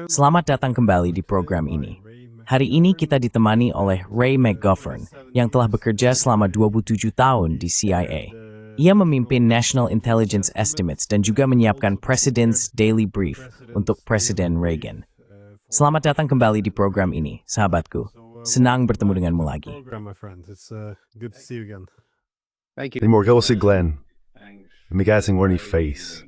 Selamat datang kembali di program ini. Hari ini kita ditemani oleh Ray McGovern yang telah bekerja selama 27 tahun di CIA. Ia memimpin National Intelligence Estimates dan juga menyiapkan President's Daily Brief untuk Presiden Reagan. Selamat datang kembali di program ini, sahabatku. Senang bertemu denganmu lagi. Terima kasih, Glenn. May warni face.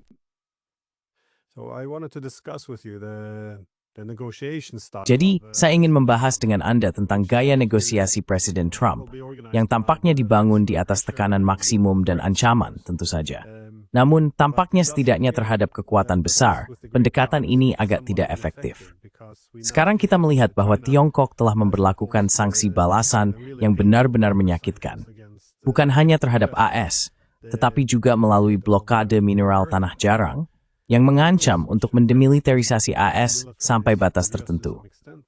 Jadi, saya ingin membahas dengan Anda tentang gaya negosiasi Presiden Trump yang tampaknya dibangun di atas tekanan maksimum dan ancaman, tentu saja. Namun, tampaknya setidaknya terhadap kekuatan besar, pendekatan ini agak tidak efektif. Sekarang kita melihat bahwa Tiongkok telah memberlakukan sanksi balasan yang benar-benar menyakitkan. Bukan hanya terhadap AS, tetapi juga melalui blokade mineral tanah jarang, yang mengancam untuk mendemilitarisasi AS sampai batas tertentu.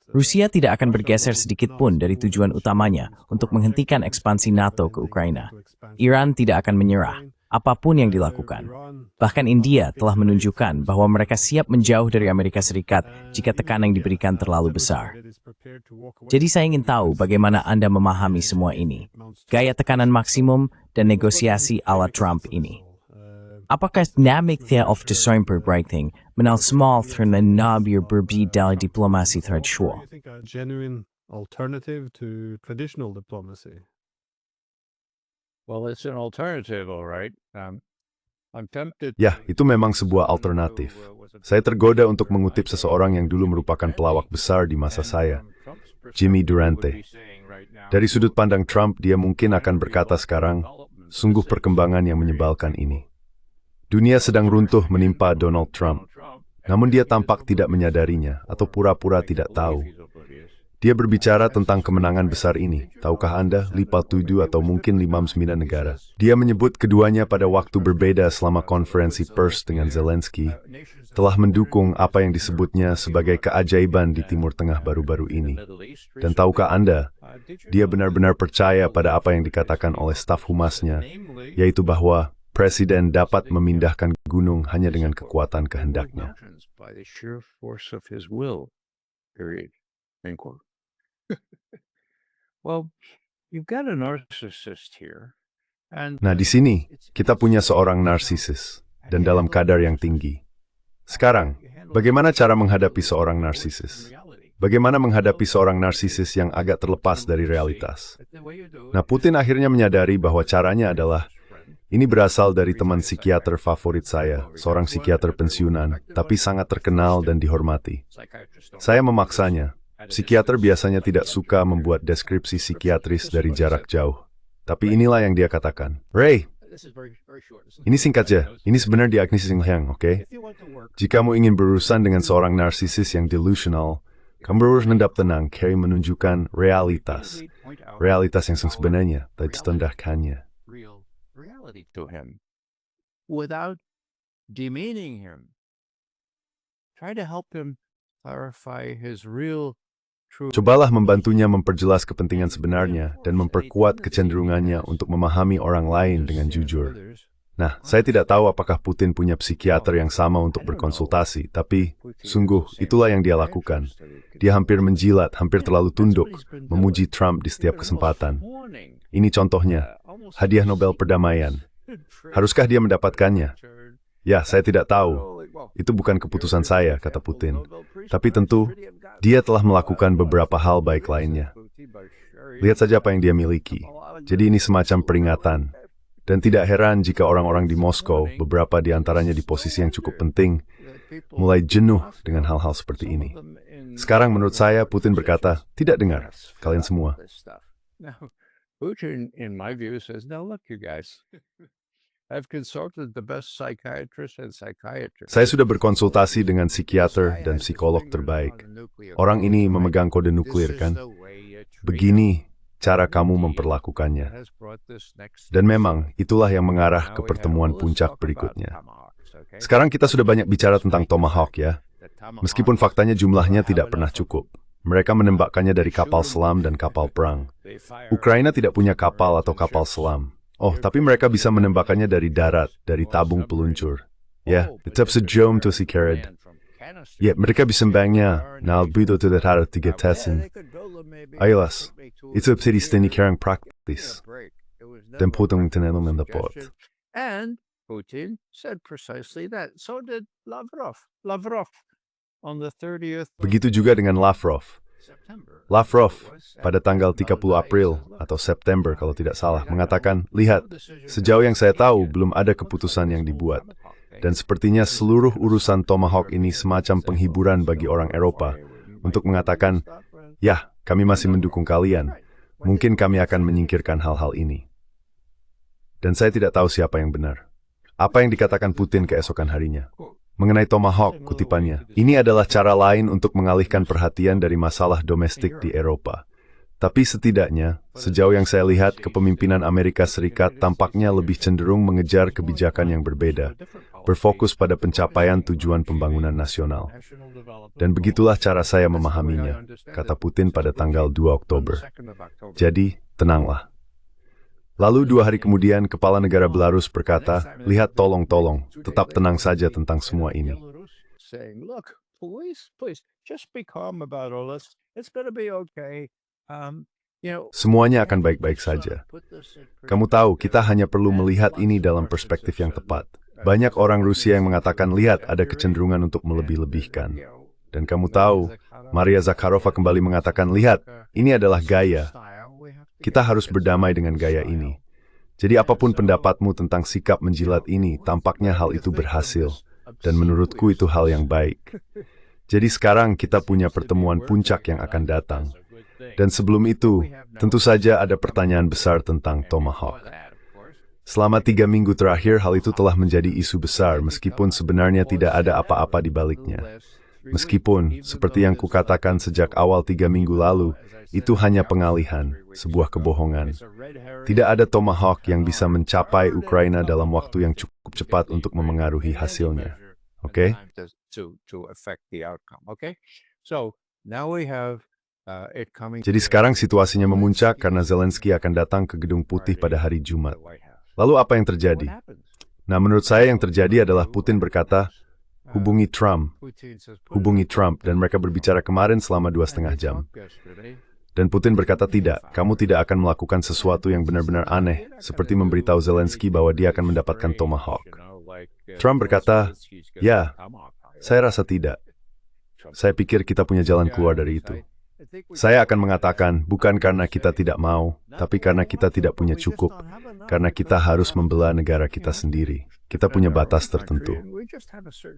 Rusia tidak akan bergeser sedikit pun dari tujuan utamanya untuk menghentikan ekspansi NATO ke Ukraina. Iran tidak akan menyerah, apapun yang dilakukan. Bahkan India telah menunjukkan bahwa mereka siap menjauh dari Amerika Serikat jika tekanan yang diberikan terlalu besar. Jadi saya ingin tahu bagaimana Anda memahami semua ini, gaya tekanan maksimum dan negosiasi ala Trump ini. Apakah dinamiknya of design-berbreking menal small terhadap berbeda dari diplomasi tradisional? Well, it's an alternative, all right. I'm tempted. Ya, itu memang sebuah alternatif. Saya tergoda untuk mengutip seseorang yang dulu merupakan pelawak besar di masa saya, Jimmy Durante. Dari sudut pandang Trump, dia mungkin akan berkata sekarang, sungguh perkembangan yang menyebalkan ini. Dunia sedang runtuh menimpa Donald Trump, namun dia tampak tidak menyadarinya atau pura-pura tidak tahu. Dia berbicara tentang kemenangan besar ini. Tahukah Anda, 57 atau mungkin 59 negara. Dia menyebut keduanya pada waktu berbeda selama konferensi pers dengan Zelensky, telah mendukung apa yang disebutnya sebagai keajaiban di Timur Tengah baru-baru ini. Dan tahukah Anda, dia benar-benar percaya pada apa yang dikatakan oleh staf humasnya, yaitu bahwa Presiden dapat memindahkan gunung hanya dengan kekuatan kehendaknya. Nah, di sini kita punya seorang narsisis dan dalam kadar yang tinggi. Sekarang, bagaimana cara menghadapi seorang narsisis? Bagaimana menghadapi seorang narsisis yang agak terlepas dari realitas? Nah, Putin akhirnya menyadari bahwa caranya adalah ini berasal dari teman psikiater favorit saya, seorang psikiater pensiunan, tapi sangat terkenal dan dihormati. Saya memaksanya. Psikiater biasanya tidak suka membuat deskripsi psikiatris dari jarak jauh. Tapi inilah yang dia katakan. Ray, ini singkat ya. Ini sebenarnya diagnosis yang oke? Jika kamu ingin berurusan dengan seorang narsisis yang delusional, kamu harus mendap tenang, Kerry menunjukkan realitas. Realitas yang sebenarnya, tidak ditendahkannya. To him without demeaning him. Try to help him clarify his real truth. Cobalah membantunya memperjelas kepentingan sebenarnya dan memperkuat kecenderungannya untuk memahami orang lain dengan jujur. Nah, saya tidak tahu apakah Putin punya psikiater yang sama untuk berkonsultasi, tapi sungguh itulah yang dia lakukan. Dia hampir menjilat, hampir terlalu tunduk, memuji Trump di setiap kesempatan. Ini contohnya, hadiah Nobel perdamaian. Haruskah dia mendapatkannya? Ya, saya tidak tahu. Itu bukan keputusan saya, kata Putin. Tapi tentu, dia telah melakukan beberapa hal baik lainnya. Lihat saja apa yang dia miliki. Jadi ini semacam peringatan. Dan tidak heran jika orang-orang di Moskow, beberapa di antaranya di posisi yang cukup penting, mulai jenuh dengan hal-hal seperti ini. Sekarang menurut saya, Putin berkata, tidak dengar, kalian semua. Putin, in my view, says, "Now look, you guys, I've consulted the best psychiatrists and psychiatrists." Saya sudah berkonsultasi dengan psikiater dan psikolog terbaik. Orang ini memegang kode nuklir, kan? Begini cara kamu memperlakukannya. Dan memang, itulah yang mengarah ke pertemuan puncak berikutnya. Sekarang kita sudah banyak bicara tentang Tomahawk, ya. Meskipun faktanya jumlahnya tidak pernah cukup. Mereka menembakkannya dari kapal selam dan kapal perang. Ukraina tidak punya kapal atau kapal selam. Oh, tapi mereka bisa menembakkannya dari darat, dari tabung peluncur. Ya, it's up to Jom to see carried. Ya, mereka bisa bayangnya, nalbuto tidak harus digetesin. Ayolas, itu bisa disekarang praktis. Dan potong tenenum mendapot. And Putin said precisely that. So did Lavrov. Lavrov on the 30th of Begitu juga dengan Lavrov. September. Lavrov pada tanggal 30 April atau September kalau tidak salah mengatakan, lihat, sejauh yang saya tahu belum ada keputusan yang dibuat. Dan sepertinya seluruh urusan Tomahawk ini semacam penghiburan bagi orang Eropa untuk mengatakan, ya, kami masih mendukung kalian. Mungkin kami akan menyingkirkan hal-hal ini. Dan saya tidak tahu siapa yang benar. Apa yang dikatakan Putin keesokan harinya? Mengenai Tomahawk, kutipannya, ini adalah cara lain untuk mengalihkan perhatian dari masalah domestik di Eropa. Tapi setidaknya, sejauh yang saya lihat, kepemimpinan Amerika Serikat tampaknya lebih cenderung mengejar kebijakan yang berbeda, berfokus pada pencapaian tujuan pembangunan nasional. Dan begitulah cara saya memahaminya, kata Putin pada tanggal 2 Oktober. Jadi, tenanglah. Lalu 2 hari kemudian, Kepala Negara Belarus berkata, lihat tolong, tetap tenang saja tentang semua ini. Semuanya akan baik-baik saja. Kamu tahu, kita hanya perlu melihat ini dalam perspektif yang tepat. Banyak orang Rusia yang mengatakan, lihat, ada kecenderungan untuk melebih-lebihkan. Dan kamu tahu, Maria Zakharova kembali mengatakan, lihat, ini adalah gaya. Kita harus berdamai dengan gaya ini. Jadi apapun pendapatmu tentang sikap menjilat ini, tampaknya hal itu berhasil. Dan menurutku itu hal yang baik. Jadi sekarang kita punya pertemuan puncak yang akan datang. Dan sebelum itu, tentu saja ada pertanyaan besar tentang Tomahawk. Selama 3 minggu terakhir, hal itu telah menjadi isu besar, meskipun sebenarnya tidak ada apa-apa di baliknya. Meskipun, seperti yang kukatakan sejak awal 3 minggu lalu, itu hanya pengalihan, sebuah kebohongan. Tidak ada Tomahawk yang bisa mencapai Ukraina dalam waktu yang cukup cepat untuk memengaruhi hasilnya. Oke? Jadi sekarang situasinya memuncak karena Zelensky akan datang ke Gedung Putih pada hari Jumat. Lalu apa yang terjadi? Nah, menurut saya yang terjadi adalah Putin berkata, hubungi Trump, dan mereka berbicara kemarin selama 2,5 jam. Dan Putin berkata tidak, kamu tidak akan melakukan sesuatu yang benar-benar aneh, seperti memberitahu Zelensky bahwa dia akan mendapatkan Tomahawk. Trump berkata, ya, saya rasa tidak. Saya pikir kita punya jalan keluar dari itu. Saya akan mengatakan, bukan karena kita tidak mau, tapi karena kita tidak punya cukup, karena kita harus membela negara kita sendiri. Kita punya batas tertentu.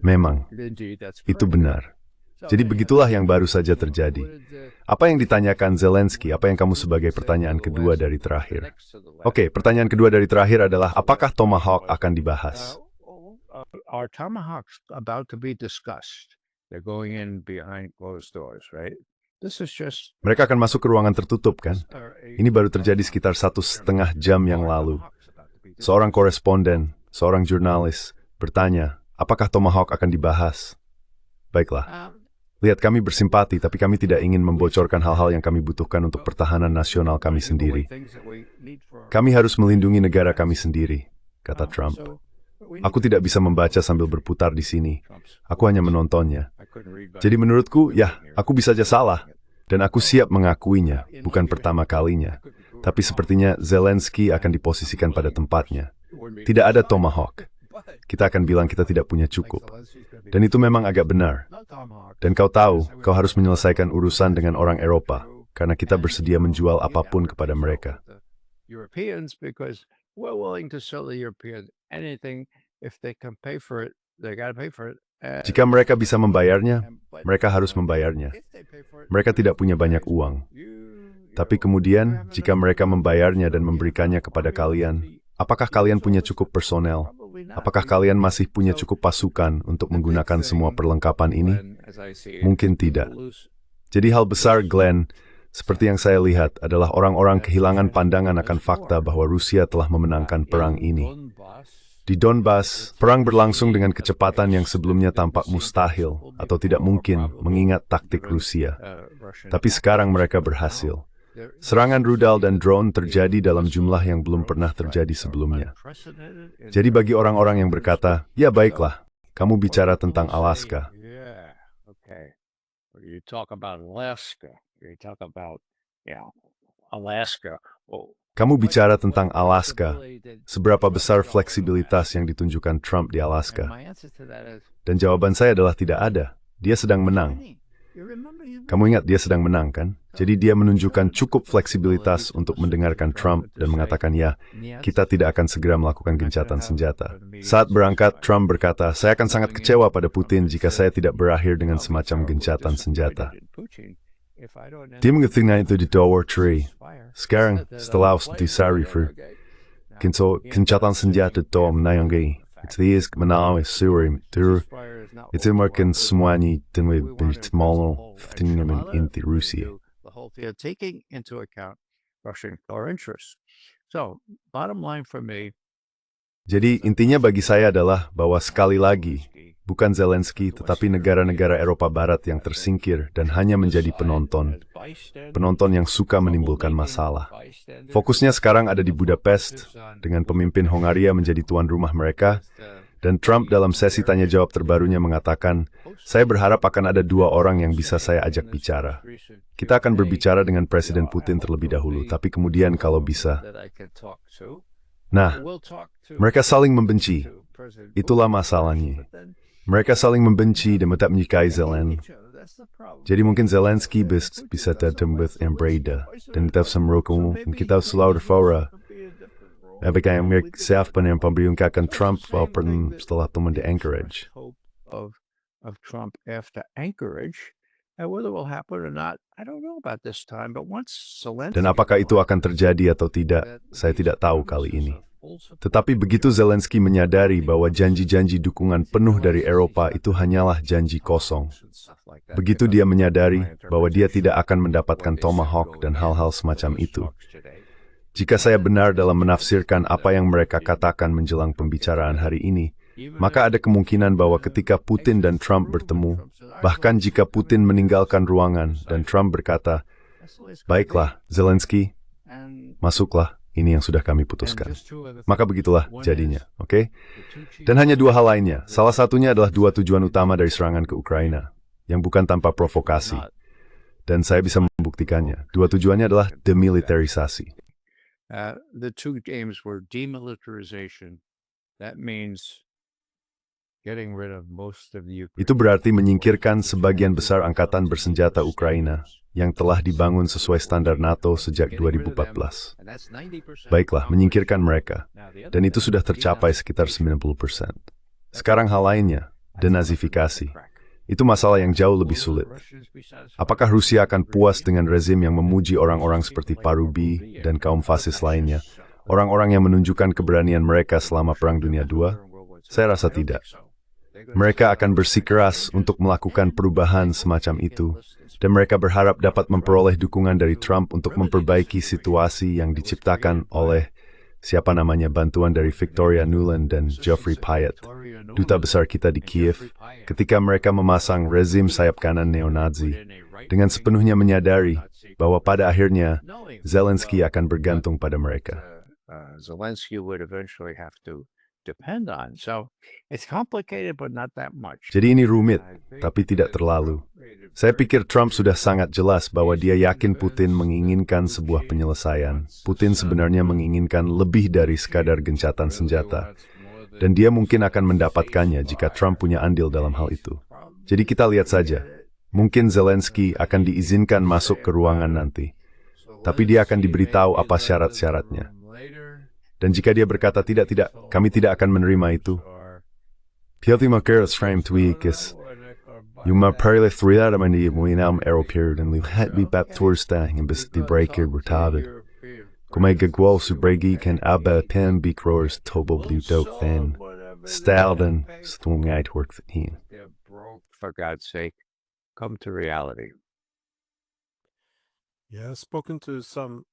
Memang, itu benar. Jadi begitulah yang baru saja terjadi. Apa yang ditanyakan Zelensky, apa yang kamu sebagai pertanyaan kedua dari terakhir? Oke, pertanyaan kedua dari terakhir adalah, apakah Tomahawk akan dibahas? Are Tomahawks about to be discussed? They're going in behind closed doors, right? This is just... Mereka akan masuk ke ruangan tertutup, kan? Ini baru terjadi sekitar 1,5 jam yang lalu. Seorang koresponden, seorang jurnalis, bertanya, apakah Tomahawk akan dibahas? Baiklah. Lihat, kami bersimpati, tapi kami tidak ingin membocorkan hal-hal yang kami butuhkan untuk pertahanan nasional kami sendiri. Kami harus melindungi negara kami sendiri, kata Trump. Aku tidak bisa membaca sambil berputar di sini. Aku hanya menontonnya. Jadi menurutku, ya, aku bisa saja salah. Dan aku siap mengakuinya, bukan pertama kalinya. Tapi sepertinya Zelensky akan diposisikan pada tempatnya. Tidak ada Tomahawk. Kita akan bilang kita tidak punya cukup. Dan itu memang agak benar. Dan kau tahu, kau harus menyelesaikan urusan dengan orang Eropa, karena kita bersedia menjual apapun kepada mereka. Jika mereka bisa membayarnya, mereka harus membayarnya. Mereka tidak punya banyak uang. Tapi kemudian, jika mereka membayarnya dan memberikannya kepada kalian, apakah kalian punya cukup personel? Apakah kalian masih punya cukup pasukan untuk menggunakan semua perlengkapan ini? Mungkin tidak. Jadi hal besar, Glenn, seperti yang saya lihat, adalah orang-orang kehilangan pandangan akan fakta bahwa Rusia telah memenangkan perang ini. Di Donbas, perang berlangsung dengan kecepatan yang sebelumnya tampak mustahil atau tidak mungkin mengingat taktik Rusia. Tapi sekarang mereka berhasil. Serangan rudal dan drone terjadi dalam jumlah yang belum pernah terjadi sebelumnya. Jadi bagi orang-orang yang berkata, ya baiklah, kamu bicara tentang Alaska. Okay. You talk about Alaska. You talk about, yeah, Alaska. Well, Kamu bicara tentang Alaska. Seberapa besar fleksibilitas yang ditunjukkan Trump di and Alaska? my answer to that is, Dan jawaban saya adalah tidak ada. Dia sedang menang. you remember him? Kamu ingat dia sedang menang, kan? Jadi dia menunjukkan cukup fleksibilitas untuk mendengarkan Trump dan mengatakan ya, kita tidak akan segera melakukan gencatan senjata. Saat berangkat, Trump berkata, saya akan sangat kecewa pada Putin jika saya tidak berakhir dengan semacam gencatan senjata. Dia mengatakan itu di Dover Tree. Sekarang, setelah Austin for gencatan senjata itu menangani. Itu menawar suri tur. Itu makan semuanya dengan bertemu dengan inti Rusia. The whole field, taking into account Russian core interests. So, bottom line for me, Jadi intinya bagi saya adalah bahwa sekali lagi, bukan Zelensky tetapi negara-negara Eropa Barat yang tersingkir dan hanya menjadi penonton. Penonton yang suka menimbulkan masalah. Fokusnya sekarang ada di Budapest, dengan pemimpin Hongaria menjadi tuan rumah mereka, dan Trump dalam sesi tanya jawab terbarunya mengatakan, saya berharap akan ada 2 orang yang bisa saya ajak bicara. Kita akan berbicara dengan Presiden Putin terlebih dahulu, tapi kemudian kalau bisa. Nah, mereka saling membenci. Itulah masalahnya. Mereka saling membenci dan tak menyukai Zelensky. Jadi mungkin Zelensky bisa datang dengan Breda dan kita semrokum dan kita selalu fora. Apakah yang mereka siapa yang pemberitakan Trump setelah teman di Anchorage? of Trump after Anchorage, and whether it will happen or not, I don't know about this time. But once Zelensky, Dan apakah itu akan terjadi atau tidak, saya tidak tahu kali ini. Tetapi begitu Zelensky menyadari bahwa janji-janji dukungan penuh dari Eropa itu hanyalah janji kosong. Begitu dia menyadari bahwa dia tidak akan mendapatkan Tomahawk dan hal-hal semacam itu. Jika saya benar dalam menafsirkan apa yang mereka katakan menjelang pembicaraan hari ini, maka ada kemungkinan bahwa ketika Putin dan Trump bertemu, bahkan jika Putin meninggalkan ruangan dan Trump berkata, baiklah, Zelensky, masuklah. Ini yang sudah kami putuskan. Maka begitulah jadinya, oke? Dan hanya 2 hal lainnya. Salah satunya adalah 2 tujuan utama dari serangan ke Ukraina, yang bukan tanpa provokasi. Dan saya bisa membuktikannya. 2 tujuannya adalah demilitarisasi. the 2 aims were demilitarization. That means getting rid of most of the Ukraine. Itu berarti menyingkirkan sebagian besar angkatan bersenjata Ukraina yang telah dibangun sesuai standar NATO sejak 2014. Baiklah, menyingkirkan mereka. Dan itu sudah tercapai sekitar 90%. Sekarang hal lainnya, denazifikasi. Itu masalah yang jauh lebih sulit. Apakah Rusia akan puas dengan rezim yang memuji orang-orang seperti Parubi dan kaum fasis lainnya? Orang-orang yang menunjukkan keberanian mereka selama Perang Dunia II? Saya rasa tidak. Mereka akan bersikeras untuk melakukan perubahan semacam itu, dan mereka berharap dapat memperoleh dukungan dari Trump untuk memperbaiki situasi yang diciptakan oleh siapa namanya bantuan dari Victoria Nuland dan Geoffrey Pyatt, duta besar kita di Kiev, ketika mereka memasang rezim sayap kanan neo-Nazi, dengan sepenuhnya menyadari bahwa pada akhirnya Zelensky akan bergantung pada mereka. Zelensky would eventually have to depend on. So it's complicated, but not that much. Jadi ini rumit, tapi tidak terlalu. Saya pikir Trump sudah sangat jelas bahwa dia yakin Putin menginginkan sebuah penyelesaian. Putin sebenarnya menginginkan lebih dari sekadar gencatan senjata. Dan dia mungkin akan mendapatkannya jika Trump punya andil dalam hal itu. Jadi kita lihat saja. Mungkin Zelensky akan diizinkan masuk ke ruangan nanti. Tapi dia akan diberitahu apa syarat-syaratnya. Dan jika dia berkata tidak, kami tidak akan menerima itu. Piotr Makaros frame tweakis. Yung maparle thread mani muinam aeroperiod and lihat bipat tourstang and bis the breaker bertabe. Kumay gagwal subregi kan abba pen bikrors tobo blue dope thin. Stalden stungait workhin. For God's sake, come to reality. Yeah, I've spoken to some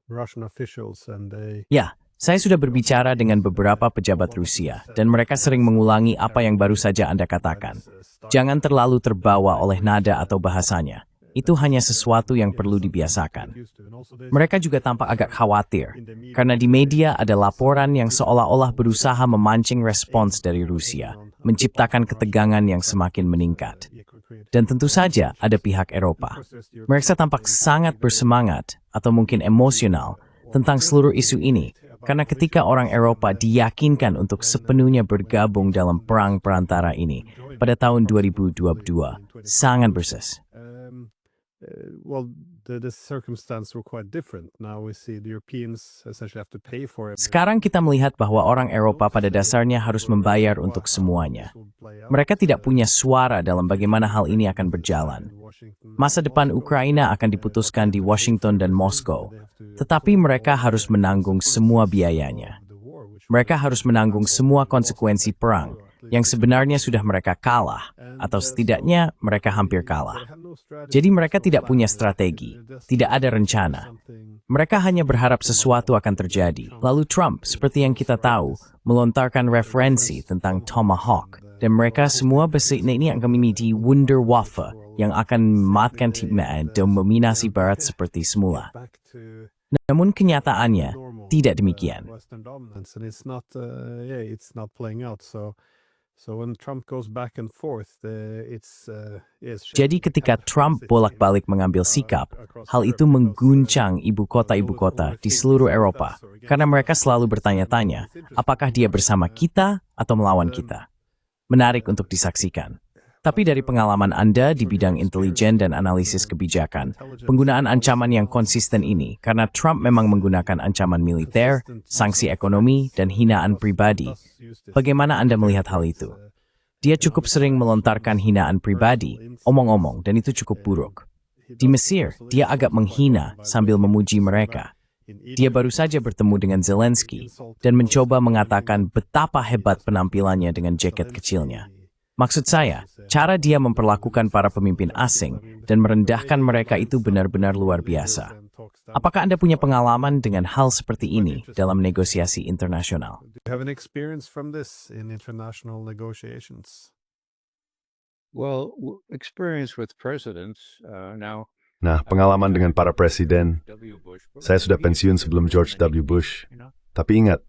Russian officials and they... Ya, saya sudah berbicara dengan beberapa pejabat Rusia, dan mereka sering mengulangi apa yang baru saja Anda katakan. Jangan terlalu terbawa oleh nada atau bahasanya. Itu hanya sesuatu yang perlu dibiasakan. Mereka juga tampak agak khawatir, karena di media ada laporan yang seolah-olah berusaha memancing respons dari Rusia, menciptakan ketegangan yang semakin meningkat. Dan tentu saja ada pihak Eropa. Mereka tampak sangat bersemangat atau mungkin emosional tentang seluruh isu ini, karena ketika orang Eropa diyakinkan untuk sepenuhnya bergabung dalam perang perantara ini pada tahun 2022, sangat berses. Well, the circumstances were quite different. Now we see the Europeans essentially have to pay for it. Sekarang kita melihat bahwa orang Eropa pada dasarnya harus membayar untuk semuanya. Mereka tidak punya suara dalam bagaimana hal ini akan berjalan. Masa depan Ukraina akan diputuskan di Washington dan Moskow, tetapi mereka harus menanggung semua biayanya. Mereka harus menanggung semua konsekuensi perang yang sebenarnya sudah mereka kalah, atau setidaknya mereka hampir kalah. Jadi mereka tidak punya strategi, tidak ada rencana. Mereka hanya berharap sesuatu akan terjadi. Lalu Trump, seperti yang kita tahu, melontarkan referensi tentang Tomahawk. Dan mereka semua bersikap ini akan memiliki Wunderwaffe yang akan mematikan dan mendominasi Barat seperti semula. Namun kenyataannya tidak demikian. Jadi ketika Trump bolak-balik mengambil sikap, hal itu mengguncang ibu kota di seluruh Eropa, karena mereka selalu bertanya-tanya, apakah dia bersama kita atau melawan kita. Menarik untuk disaksikan. Tapi dari pengalaman Anda di bidang intelijen dan analisis kebijakan, penggunaan ancaman yang konsisten ini, karena Trump memang menggunakan ancaman militer, sanksi ekonomi, dan hinaan pribadi, bagaimana Anda melihat hal itu? Dia cukup sering melontarkan hinaan pribadi, omong-omong, dan itu cukup buruk. Di Mesir, dia agak menghina sambil memuji mereka. Dia baru saja bertemu dengan Zelensky dan mencoba mengatakan betapa hebat penampilannya dengan jaket kecilnya. Maksud saya, cara dia memperlakukan para pemimpin asing dan merendahkan mereka itu benar-benar luar biasa. Apakah Anda punya pengalaman dengan hal seperti ini dalam negosiasi internasional? Do you have an experience from this in international negotiations? Well, experience with presidents now. Nah, pengalaman dengan para presiden, saya sudah pensiun sebelum George W. Bush. Tapi ingat,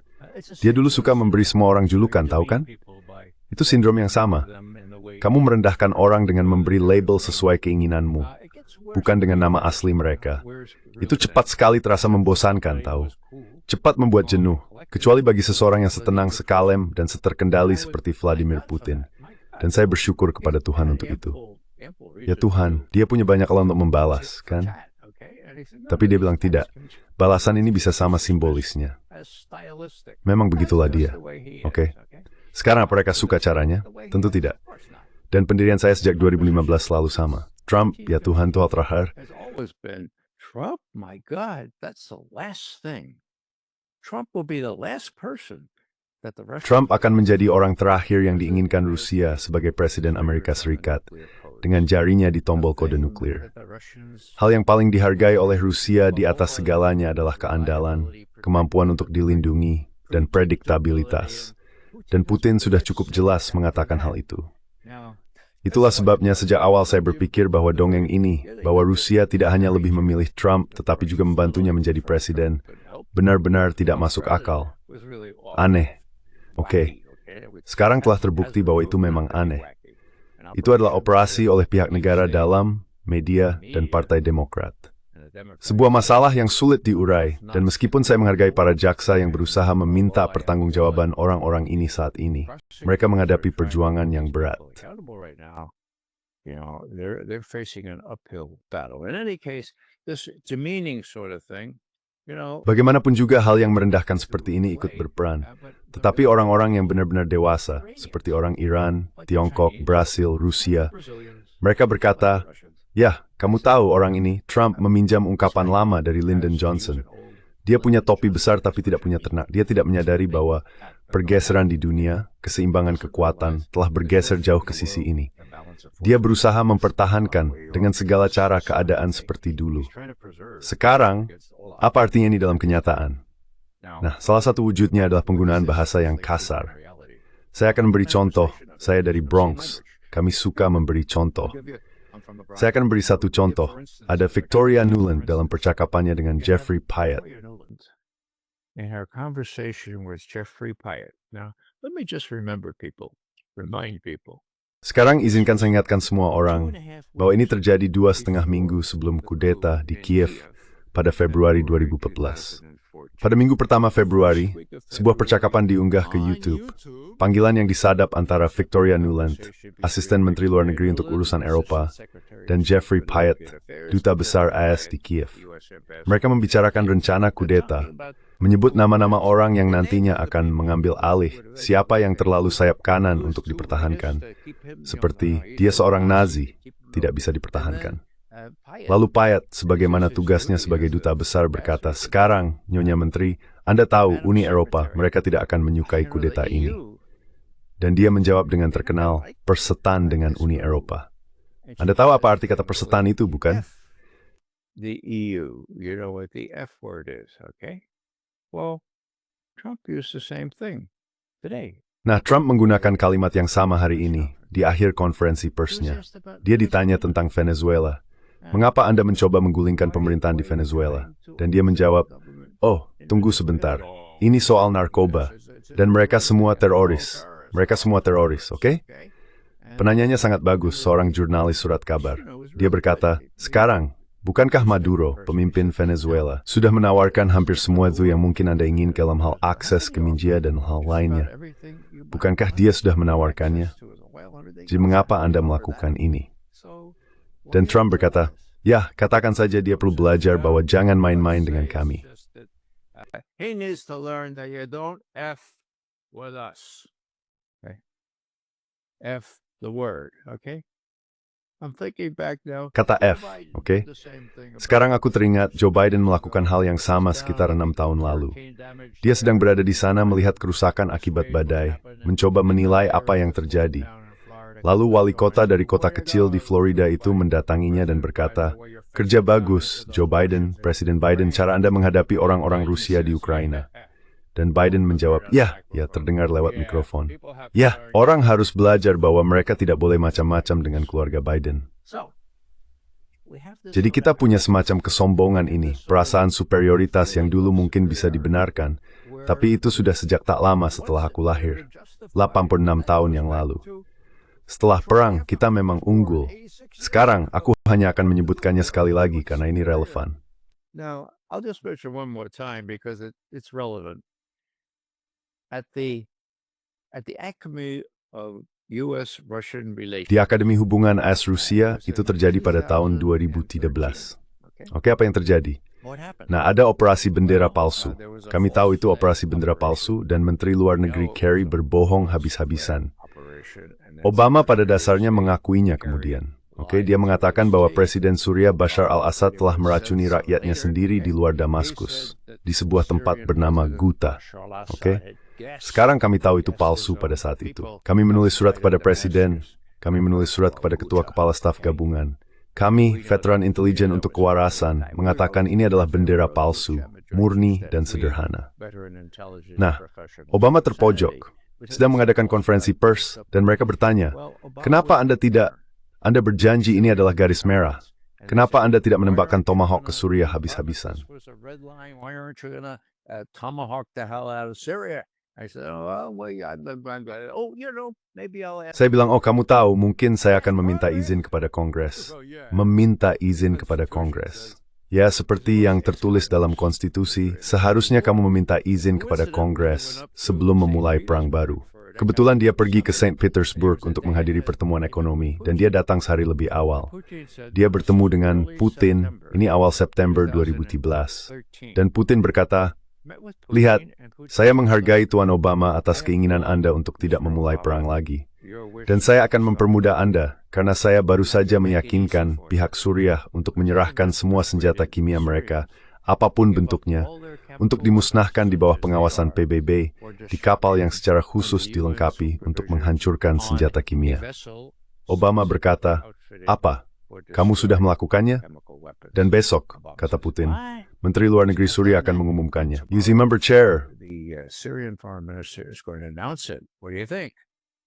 dia dulu suka memberi semua orang julukan, tahu kan? Itu sindrom yang sama. Kamu merendahkan orang dengan memberi label sesuai keinginanmu, bukan dengan nama asli mereka. Itu cepat sekali terasa membosankan, tahu? Cepat membuat jenuh, kecuali bagi seseorang yang setenang, sekalem, dan seterkendali seperti Vladimir Putin. Dan saya bersyukur kepada Tuhan untuk itu. Ya Tuhan, dia punya banyak hal untuk membalas, kan? Tapi dia bilang tidak. Balasan ini bisa sama simbolisnya. Memang begitulah dia. Oke? Sekarang apa mereka suka caranya? Tentu tidak. Dan pendirian saya sejak 2015 selalu sama. Trump, ya Tuhan, itu hal terakhir. Trump, my God, that's the last thing. Trump will be the last person that the Russians... Trump akan menjadi orang terakhir yang diinginkan Rusia sebagai Presiden Amerika Serikat dengan jarinya di tombol kode nuklir. Hal yang paling dihargai oleh Rusia di atas segalanya adalah keandalan, kemampuan untuk dilindungi, dan prediktabilitas. Dan Putin sudah cukup jelas mengatakan hal itu. Itulah sebabnya sejak awal saya berpikir bahwa dongeng ini, bahwa Rusia tidak hanya lebih memilih Trump, tetapi juga membantunya menjadi presiden, benar-benar tidak masuk akal. Aneh. Oke. Sekarang telah terbukti bahwa itu memang aneh. Itu adalah operasi oleh pihak negara dalam, media, dan Partai Demokrat. Sebuah masalah yang sulit diurai, dan meskipun saya menghargai para jaksa yang berusaha meminta pertanggungjawaban orang-orang ini saat ini, mereka menghadapi perjuangan yang berat. Bagaimanapun juga hal yang merendahkan seperti ini ikut berperan. Tetapi orang-orang yang benar-benar dewasa, seperti orang Iran, Tiongkok, Brasil, Rusia, mereka berkata, ya, kamu tahu orang ini, Trump meminjam ungkapan lama dari Lyndon Johnson. Dia punya topi besar tapi tidak punya ternak. Dia tidak menyadari bahwa pergeseran di dunia, keseimbangan kekuatan, telah bergeser jauh ke sisi ini. Dia berusaha mempertahankan dengan segala cara keadaan seperti dulu. Sekarang, apa artinya ini dalam kenyataan? Nah, salah satu wujudnya adalah penggunaan bahasa yang kasar. Saya akan memberi contoh. Saya dari Bronx. Kami suka memberi contoh. Saya akan beri satu contoh. Ada Victoria Nuland dalam percakapannya dengan Jeffrey Pyatt. In her conversation with Jeffrey Pyatt. Now, let me just remember people. remind people. Sekarang izinkan saya ingatkan semua orang bahwa ini terjadi 2,5 minggu sebelum kudeta di Kiev pada Februari 2014. Pada minggu pertama Februari, sebuah percakapan diunggah ke YouTube. Panggilan yang disadap antara Victoria Nuland, asisten Menteri Luar Negeri untuk urusan Eropa, dan Jeffrey Pyatt, duta besar AS di Kiev. Mereka membicarakan rencana kudeta, menyebut nama-nama orang yang nantinya akan mengambil alih siapa yang terlalu sayap kanan untuk dipertahankan. Seperti dia seorang Nazi, tidak bisa dipertahankan. Lalu Pyatt, sebagaimana tugasnya sebagai duta besar, berkata, "Sekarang, Nyonya Menteri, Anda tahu Uni Eropa, mereka tidak akan menyukai kudeta ini." Dan dia menjawab dengan terkenal, "Persetan dengan Uni Eropa." Anda tahu apa arti kata persetan itu, bukan? The EU, you know what the F word is, okay? Well, Trump used the same thing today. Nah, Trump menggunakan kalimat yang sama hari ini di akhir konferensi persnya. Dia ditanya tentang Venezuela. Mengapa Anda mencoba menggulingkan pemerintahan di Venezuela? Dan dia menjawab, "Oh, tunggu sebentar. Ini soal narkoba. Dan mereka semua teroris. Mereka semua teroris, oke?" Penanyanya sangat bagus, seorang jurnalis surat kabar. Dia berkata, "Sekarang, bukankah Maduro, pemimpin Venezuela, sudah menawarkan hampir semua itu yang mungkin Anda inginkan dalam hal akses ke minjia dan hal lainnya? Bukankah dia sudah menawarkannya? Jadi mengapa Anda melakukan ini?" Dan Trump berkata, "Ya, katakan saja dia perlu belajar bahwa jangan main-main dengan kami." He needs to learn that you don't F with us. Okay? F the word, okay? I'm thinking back now. Kata F, oke? Sekarang aku teringat Joe Biden melakukan hal yang sama sekitar 6 tahun lalu. Dia sedang berada di sana melihat kerusakan akibat badai, mencoba menilai apa yang terjadi. Lalu wali kota dari kota kecil di Florida itu mendatanginya dan berkata, "Kerja bagus, Joe Biden, Presiden Biden, cara Anda menghadapi orang-orang Rusia di Ukraina." Dan Biden menjawab, ya terdengar lewat mikrofon. "Ya, orang harus belajar bahwa mereka tidak boleh macam-macam dengan keluarga Biden." Jadi kita punya semacam kesombongan ini, perasaan superioritas yang dulu mungkin bisa dibenarkan, tapi itu sudah sejak tak lama setelah aku lahir, 86 tahun yang lalu. Setelah perang, kita memang unggul. Sekarang, aku hanya akan menyebutkannya sekali lagi karena ini relevan. Now, I'll just mention one more time because it's relevant. At the Acme of U.S.-Russian relations. Di Akademi Hubungan AS-Rusia, itu terjadi pada tahun 2013. Oke, apa yang terjadi? Nah, ada operasi bendera palsu. Kami tahu itu operasi bendera palsu dan Menteri Luar Negeri Kerry berbohong habis-habisan. Obama pada dasarnya mengakuinya kemudian. Oke, dia mengatakan bahwa Presiden Suriah Bashar al-Assad telah meracuni rakyatnya sendiri di luar Damaskus, di sebuah tempat bernama Ghouta. Oke, sekarang kami tahu itu palsu pada saat itu. Kami menulis surat kepada Presiden, kami menulis surat kepada Ketua Kepala Staf Gabungan. Kami, veteran intelijen untuk kewarasan, mengatakan ini adalah bendera palsu, murni dan sederhana. Nah, Obama terpojok, sedang mengadakan konferensi pers, dan mereka bertanya, "Kenapa Anda berjanji ini adalah garis merah? Kenapa Anda tidak menembakkan Tomahawk ke Suriah habis-habisan?" Saya bilang, "Oh, kamu tahu, mungkin saya akan meminta izin kepada Kongres." Meminta izin kepada Kongres. Ya, seperti yang tertulis dalam konstitusi, seharusnya kamu meminta izin kepada Kongres sebelum memulai perang baru. Kebetulan dia pergi ke St. Petersburg untuk menghadiri pertemuan ekonomi, dan dia datang sehari lebih awal. Dia bertemu dengan Putin, ini awal September 2013. Dan Putin berkata, "Lihat, saya menghargai Tuan Obama atas keinginan Anda untuk tidak memulai perang lagi. Dan saya akan mempermudah Anda, karena saya baru saja meyakinkan pihak Suriah untuk menyerahkan semua senjata kimia mereka, apapun bentuknya, untuk dimusnahkan di bawah pengawasan PBB, di kapal yang secara khusus dilengkapi untuk menghancurkan senjata kimia." Obama berkata, "Apa? Kamu sudah melakukannya?" Dan besok, kata Putin, Menteri Luar Negeri Suriah akan mengumumkannya. You see, Member Chair. The Syrian foreign minister is going to announce it. What do you think?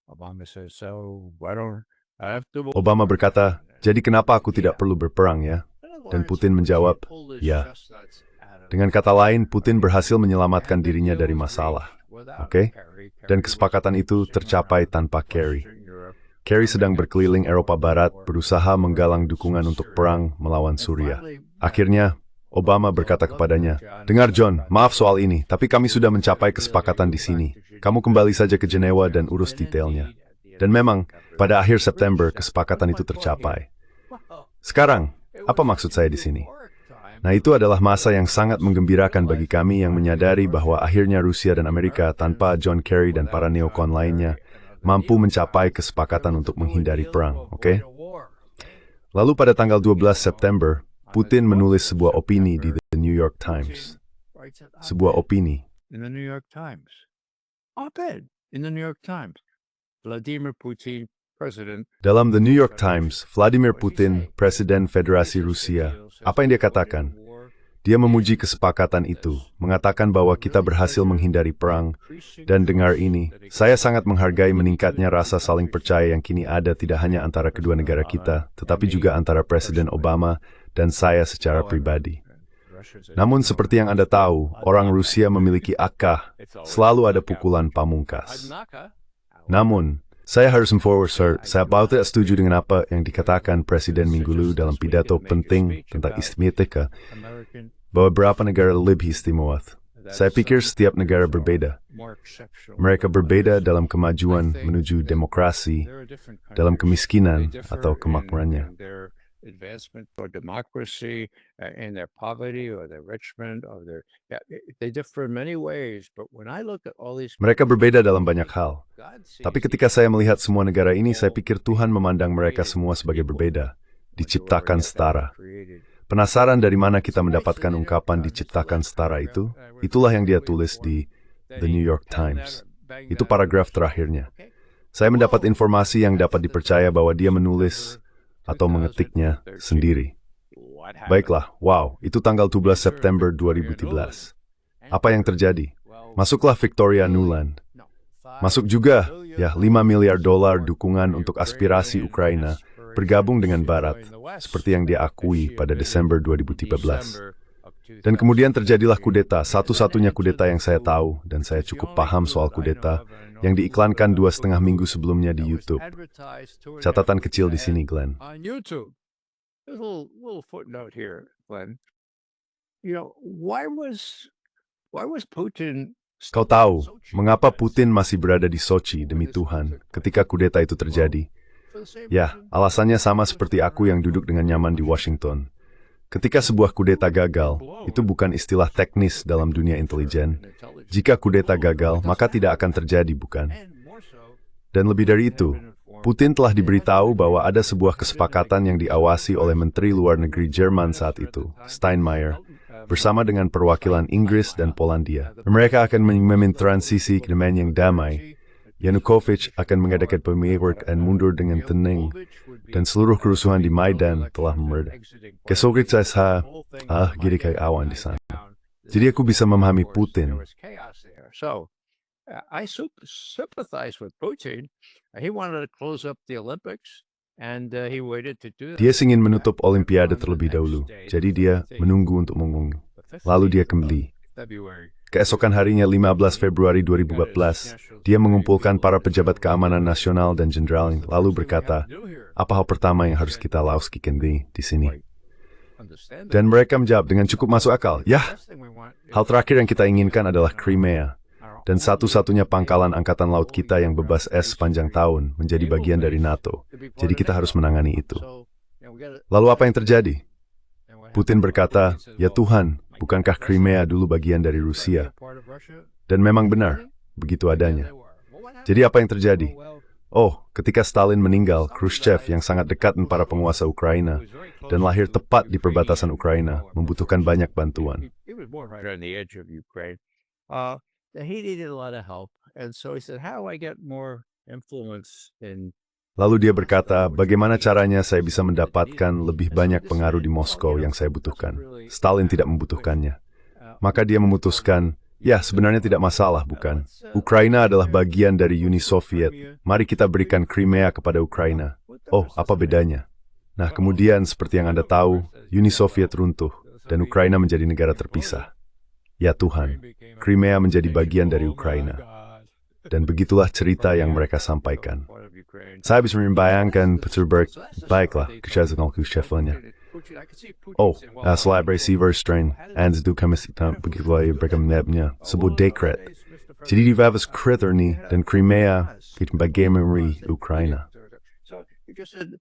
Obama says, "So why don't I have to?" Obama berkata, "Jadi kenapa aku tidak perlu berperang ya?" Dan Putin menjawab, "Ya." Dengan kata lain, Putin berhasil menyelamatkan dirinya dari masalah. oke? Dan kesepakatan itu tercapai tanpa Kerry. Kerry sedang berkeliling Eropa Barat, berusaha menggalang dukungan untuk perang melawan Suriah. Akhirnya, Obama berkata kepadanya, "Dengar John, maaf soal ini, tapi kami sudah mencapai kesepakatan di sini. Kamu kembali saja ke Jenewa dan urus detailnya." Dan memang, pada akhir September, kesepakatan itu tercapai. Sekarang, apa maksud saya di sini? Nah, itu adalah masa yang sangat menggembirakan bagi kami yang menyadari bahwa akhirnya Rusia dan Amerika tanpa John Kerry dan para neokon lainnya mampu mencapai kesepakatan untuk menghindari perang, oke? Lalu pada tanggal 12 September, Putin menulis sebuah opini di The New York Times. Sebuah opini. In the New York Times. Op-ed in the New York Times. Vladimir Putin, President. Dalam The New York Times, Vladimir Putin, Presiden Federasi Rusia, apa yang dia katakan? Dia memuji kesepakatan itu, mengatakan bahwa kita berhasil menghindari perang, dan dengar ini, saya sangat menghargai meningkatnya rasa saling percaya yang kini ada tidak hanya antara kedua negara kita, tetapi juga antara Presiden Obama dan saya secara pribadi. Namun seperti yang Anda tahu, orang Rusia memiliki akah, selalu ada pukulan pamungkas. Namun, saya harus forward, sir, saya tidak setuju dengan apa yang dikatakan Presiden minggu lalu dalam pidato penting tentang istimewa, bahwa beberapa negara lebih istimewa. Saya pikir setiap negara berbeda. Mereka berbeda dalam kemajuan menuju demokrasi, dalam kemiskinan atau kemakmurannya. Advancement or democracy in their poverty or their enrichment or their they differ in many ways, but when I look at all these Mereka berbeda dalam banyak hal. Tapi ketika saya melihat semua negara ini, saya pikir Tuhan memandang mereka semua sebagai berbeda, diciptakan setara. Penasaran dari mana kita mendapatkan ungkapan diciptakan setara itu? Itulah yang dia tulis di The New York Times. Itu paragraf terakhirnya. Saya mendapat informasi yang dapat dipercaya bahwa dia menulis atau mengetiknya sendiri. Baiklah, wow, itu tanggal 12 September 2013. Apa yang terjadi? Masuklah Victoria Nuland. Masuk juga, ya, $5 miliar dukungan untuk aspirasi Ukraina bergabung dengan Barat, seperti yang dia akui pada Desember 2013. Dan kemudian terjadilah kudeta, satu-satunya kudeta yang saya tahu, dan saya cukup paham soal kudeta, yang diiklankan 2,5 minggu sebelumnya di YouTube. Catatan kecil di sini, Glenn. On YouTube. There's a little footnote here, Glenn. You know, why was Putin Kau tahu, mengapa Putin masih berada di Sochi demi Tuhan ketika kudeta itu terjadi? Ya, alasannya sama seperti aku yang duduk dengan nyaman di Washington. Ketika sebuah kudeta gagal, itu bukan istilah teknis dalam dunia intelijen. Jika kudeta gagal, maka tidak akan terjadi, bukan? Dan lebih dari itu, Putin telah diberitahu bahwa ada sebuah kesepakatan yang diawasi oleh Menteri Luar Negeri Jerman saat itu, Steinmeier, bersama dengan perwakilan Inggris dan Polandia. Mereka akan memimpin transisi ke domain yang damai. Yanukovych akan mengadakan pemilihan dan mundur dengan tenang, dan seluruh kerusuhan di Maidan telah mereda. Kesorik saya, gini kayak awan di sana. Jadi aku bisa memahami Putin. So, I sympathize with Putin. He wanted to close up the Olympics, and he waited to do that. Dia ingin menutup Olimpiade terlebih dahulu, jadi dia menunggu untuk mengumumkan. Lalu dia kembali. Keesokan harinya 15 Februari 2014, dia mengumpulkan para pejabat keamanan nasional dan jenderal, lalu berkata, apa hal pertama yang harus kita lakukan di sini? Dan mereka menjawab dengan cukup masuk akal, ya, hal terakhir yang kita inginkan adalah Crimea, dan satu-satunya pangkalan angkatan laut kita yang bebas es sepanjang tahun menjadi bagian dari NATO. Jadi kita harus menangani itu. Lalu apa yang terjadi? Putin berkata, ya Tuhan, bukankah Crimea dulu bagian dari Rusia? Dan memang benar, begitu adanya. Jadi apa yang terjadi? Oh, ketika Stalin meninggal, Khrushchev yang sangat dekat dengan para penguasa Ukraina dan lahir tepat di perbatasan Ukraina membutuhkan banyak bantuan. Lalu dia berkata, bagaimana caranya saya bisa mendapatkan lebih banyak pengaruh di Moskow yang saya butuhkan? Stalin tidak membutuhkannya. Maka dia memutuskan, ya sebenarnya tidak masalah, bukan? Ukraina adalah bagian dari Uni Soviet. Mari kita berikan Crimea kepada Ukraina. Oh, apa bedanya? Nah, kemudian seperti yang Anda tahu, Uni Soviet runtuh dan Ukraina menjadi negara terpisah. Ya Tuhan, Crimea menjadi bagian dari Ukraina. Dan begitulah cerita yang mereka sampaikan. Saya bisa membayangkan Peterburg, baiklah, kecerdasanku chefnya. Oh, setelah receiver strain, and itu kami begitulah berkemebnya, sebuah dekret. Jadi di Vavas Kriterny dan Crimea, kita bagaimana Ukraina. So you just said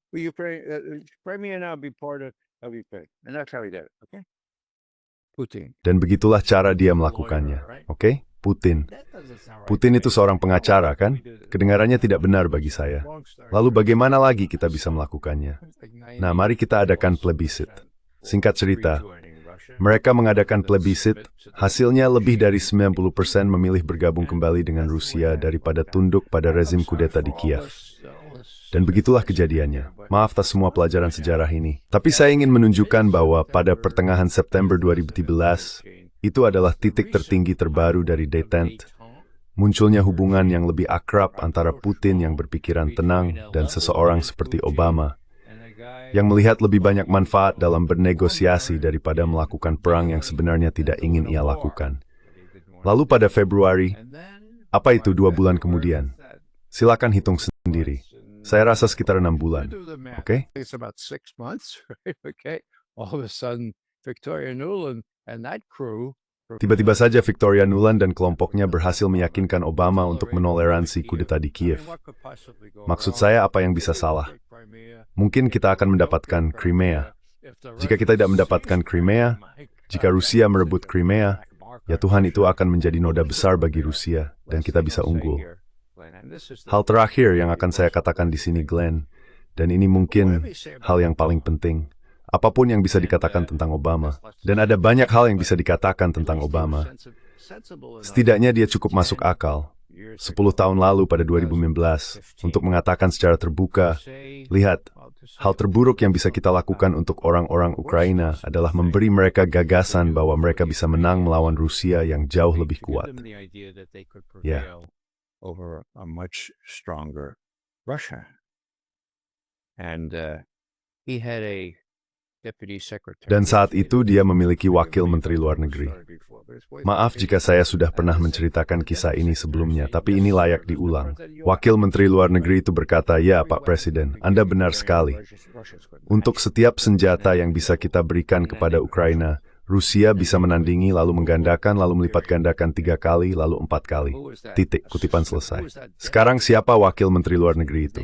Crimea now be part of Ukraine, and that's how he did it. Okay. Putin. Dan begitulah cara dia melakukannya. Oke? Putin. Putin itu seorang pengacara, kan? Kedengarannya tidak benar bagi saya. Lalu bagaimana lagi kita bisa melakukannya? Nah, mari kita adakan plebisit. Singkat cerita, mereka mengadakan plebisit, hasilnya lebih dari 90% memilih bergabung kembali dengan Rusia daripada tunduk pada rezim kudeta di Kiev. Dan begitulah kejadiannya. Maaf atas semua pelajaran sejarah ini. Tapi saya ingin menunjukkan bahwa pada pertengahan September 2013, itu adalah titik tertinggi terbaru dari detente. Munculnya hubungan yang lebih akrab antara Putin yang berpikiran tenang dan seseorang seperti Obama, yang melihat lebih banyak manfaat dalam bernegosiasi daripada melakukan perang yang sebenarnya tidak ingin ia lakukan. Lalu pada Februari, apa itu 2 bulan kemudian? Silakan hitung sendiri. Saya rasa sekitar 6 bulan. Oke? It's about 6 months, right? Okay. All of a sudden, Victoria Nuland and that crew. Tiba-tiba saja Victoria Nuland dan kelompoknya berhasil meyakinkan Obama untuk menoleransi kudeta di Kiev. Maksud saya apa yang bisa salah? Mungkin kita akan mendapatkan Crimea. Jika kita tidak mendapatkan Crimea, jika Rusia merebut Crimea, ya Tuhan itu akan menjadi noda besar bagi Rusia dan kita bisa unggul. Hal terakhir yang akan saya katakan di sini, Glenn, dan ini mungkin hal yang paling penting. Apapun yang bisa dikatakan tentang Obama, dan ada banyak hal yang bisa dikatakan tentang Obama, setidaknya dia cukup masuk akal. 10 tahun lalu pada 2015, untuk mengatakan secara terbuka, lihat, hal terburuk yang bisa kita lakukan untuk orang-orang Ukraina adalah memberi mereka gagasan bahwa mereka bisa menang melawan Rusia yang jauh lebih kuat. Ya. Over a much stronger Russia. And he had a deputy secretary. Dan saat itu dia memiliki wakil menteri luar negeri. Maaf jika saya sudah pernah menceritakan kisah ini sebelumnya, tapi ini layak diulang. Wakil menteri luar negeri itu berkata, ya Pak Presiden, Anda benar sekali. Untuk setiap senjata yang bisa kita berikan kepada Ukraina, Rusia bisa menandingi, lalu menggandakan, lalu melipat gandakan 3 kali, lalu 4 kali. Titik, kutipan selesai. Sekarang siapa wakil menteri luar negeri itu?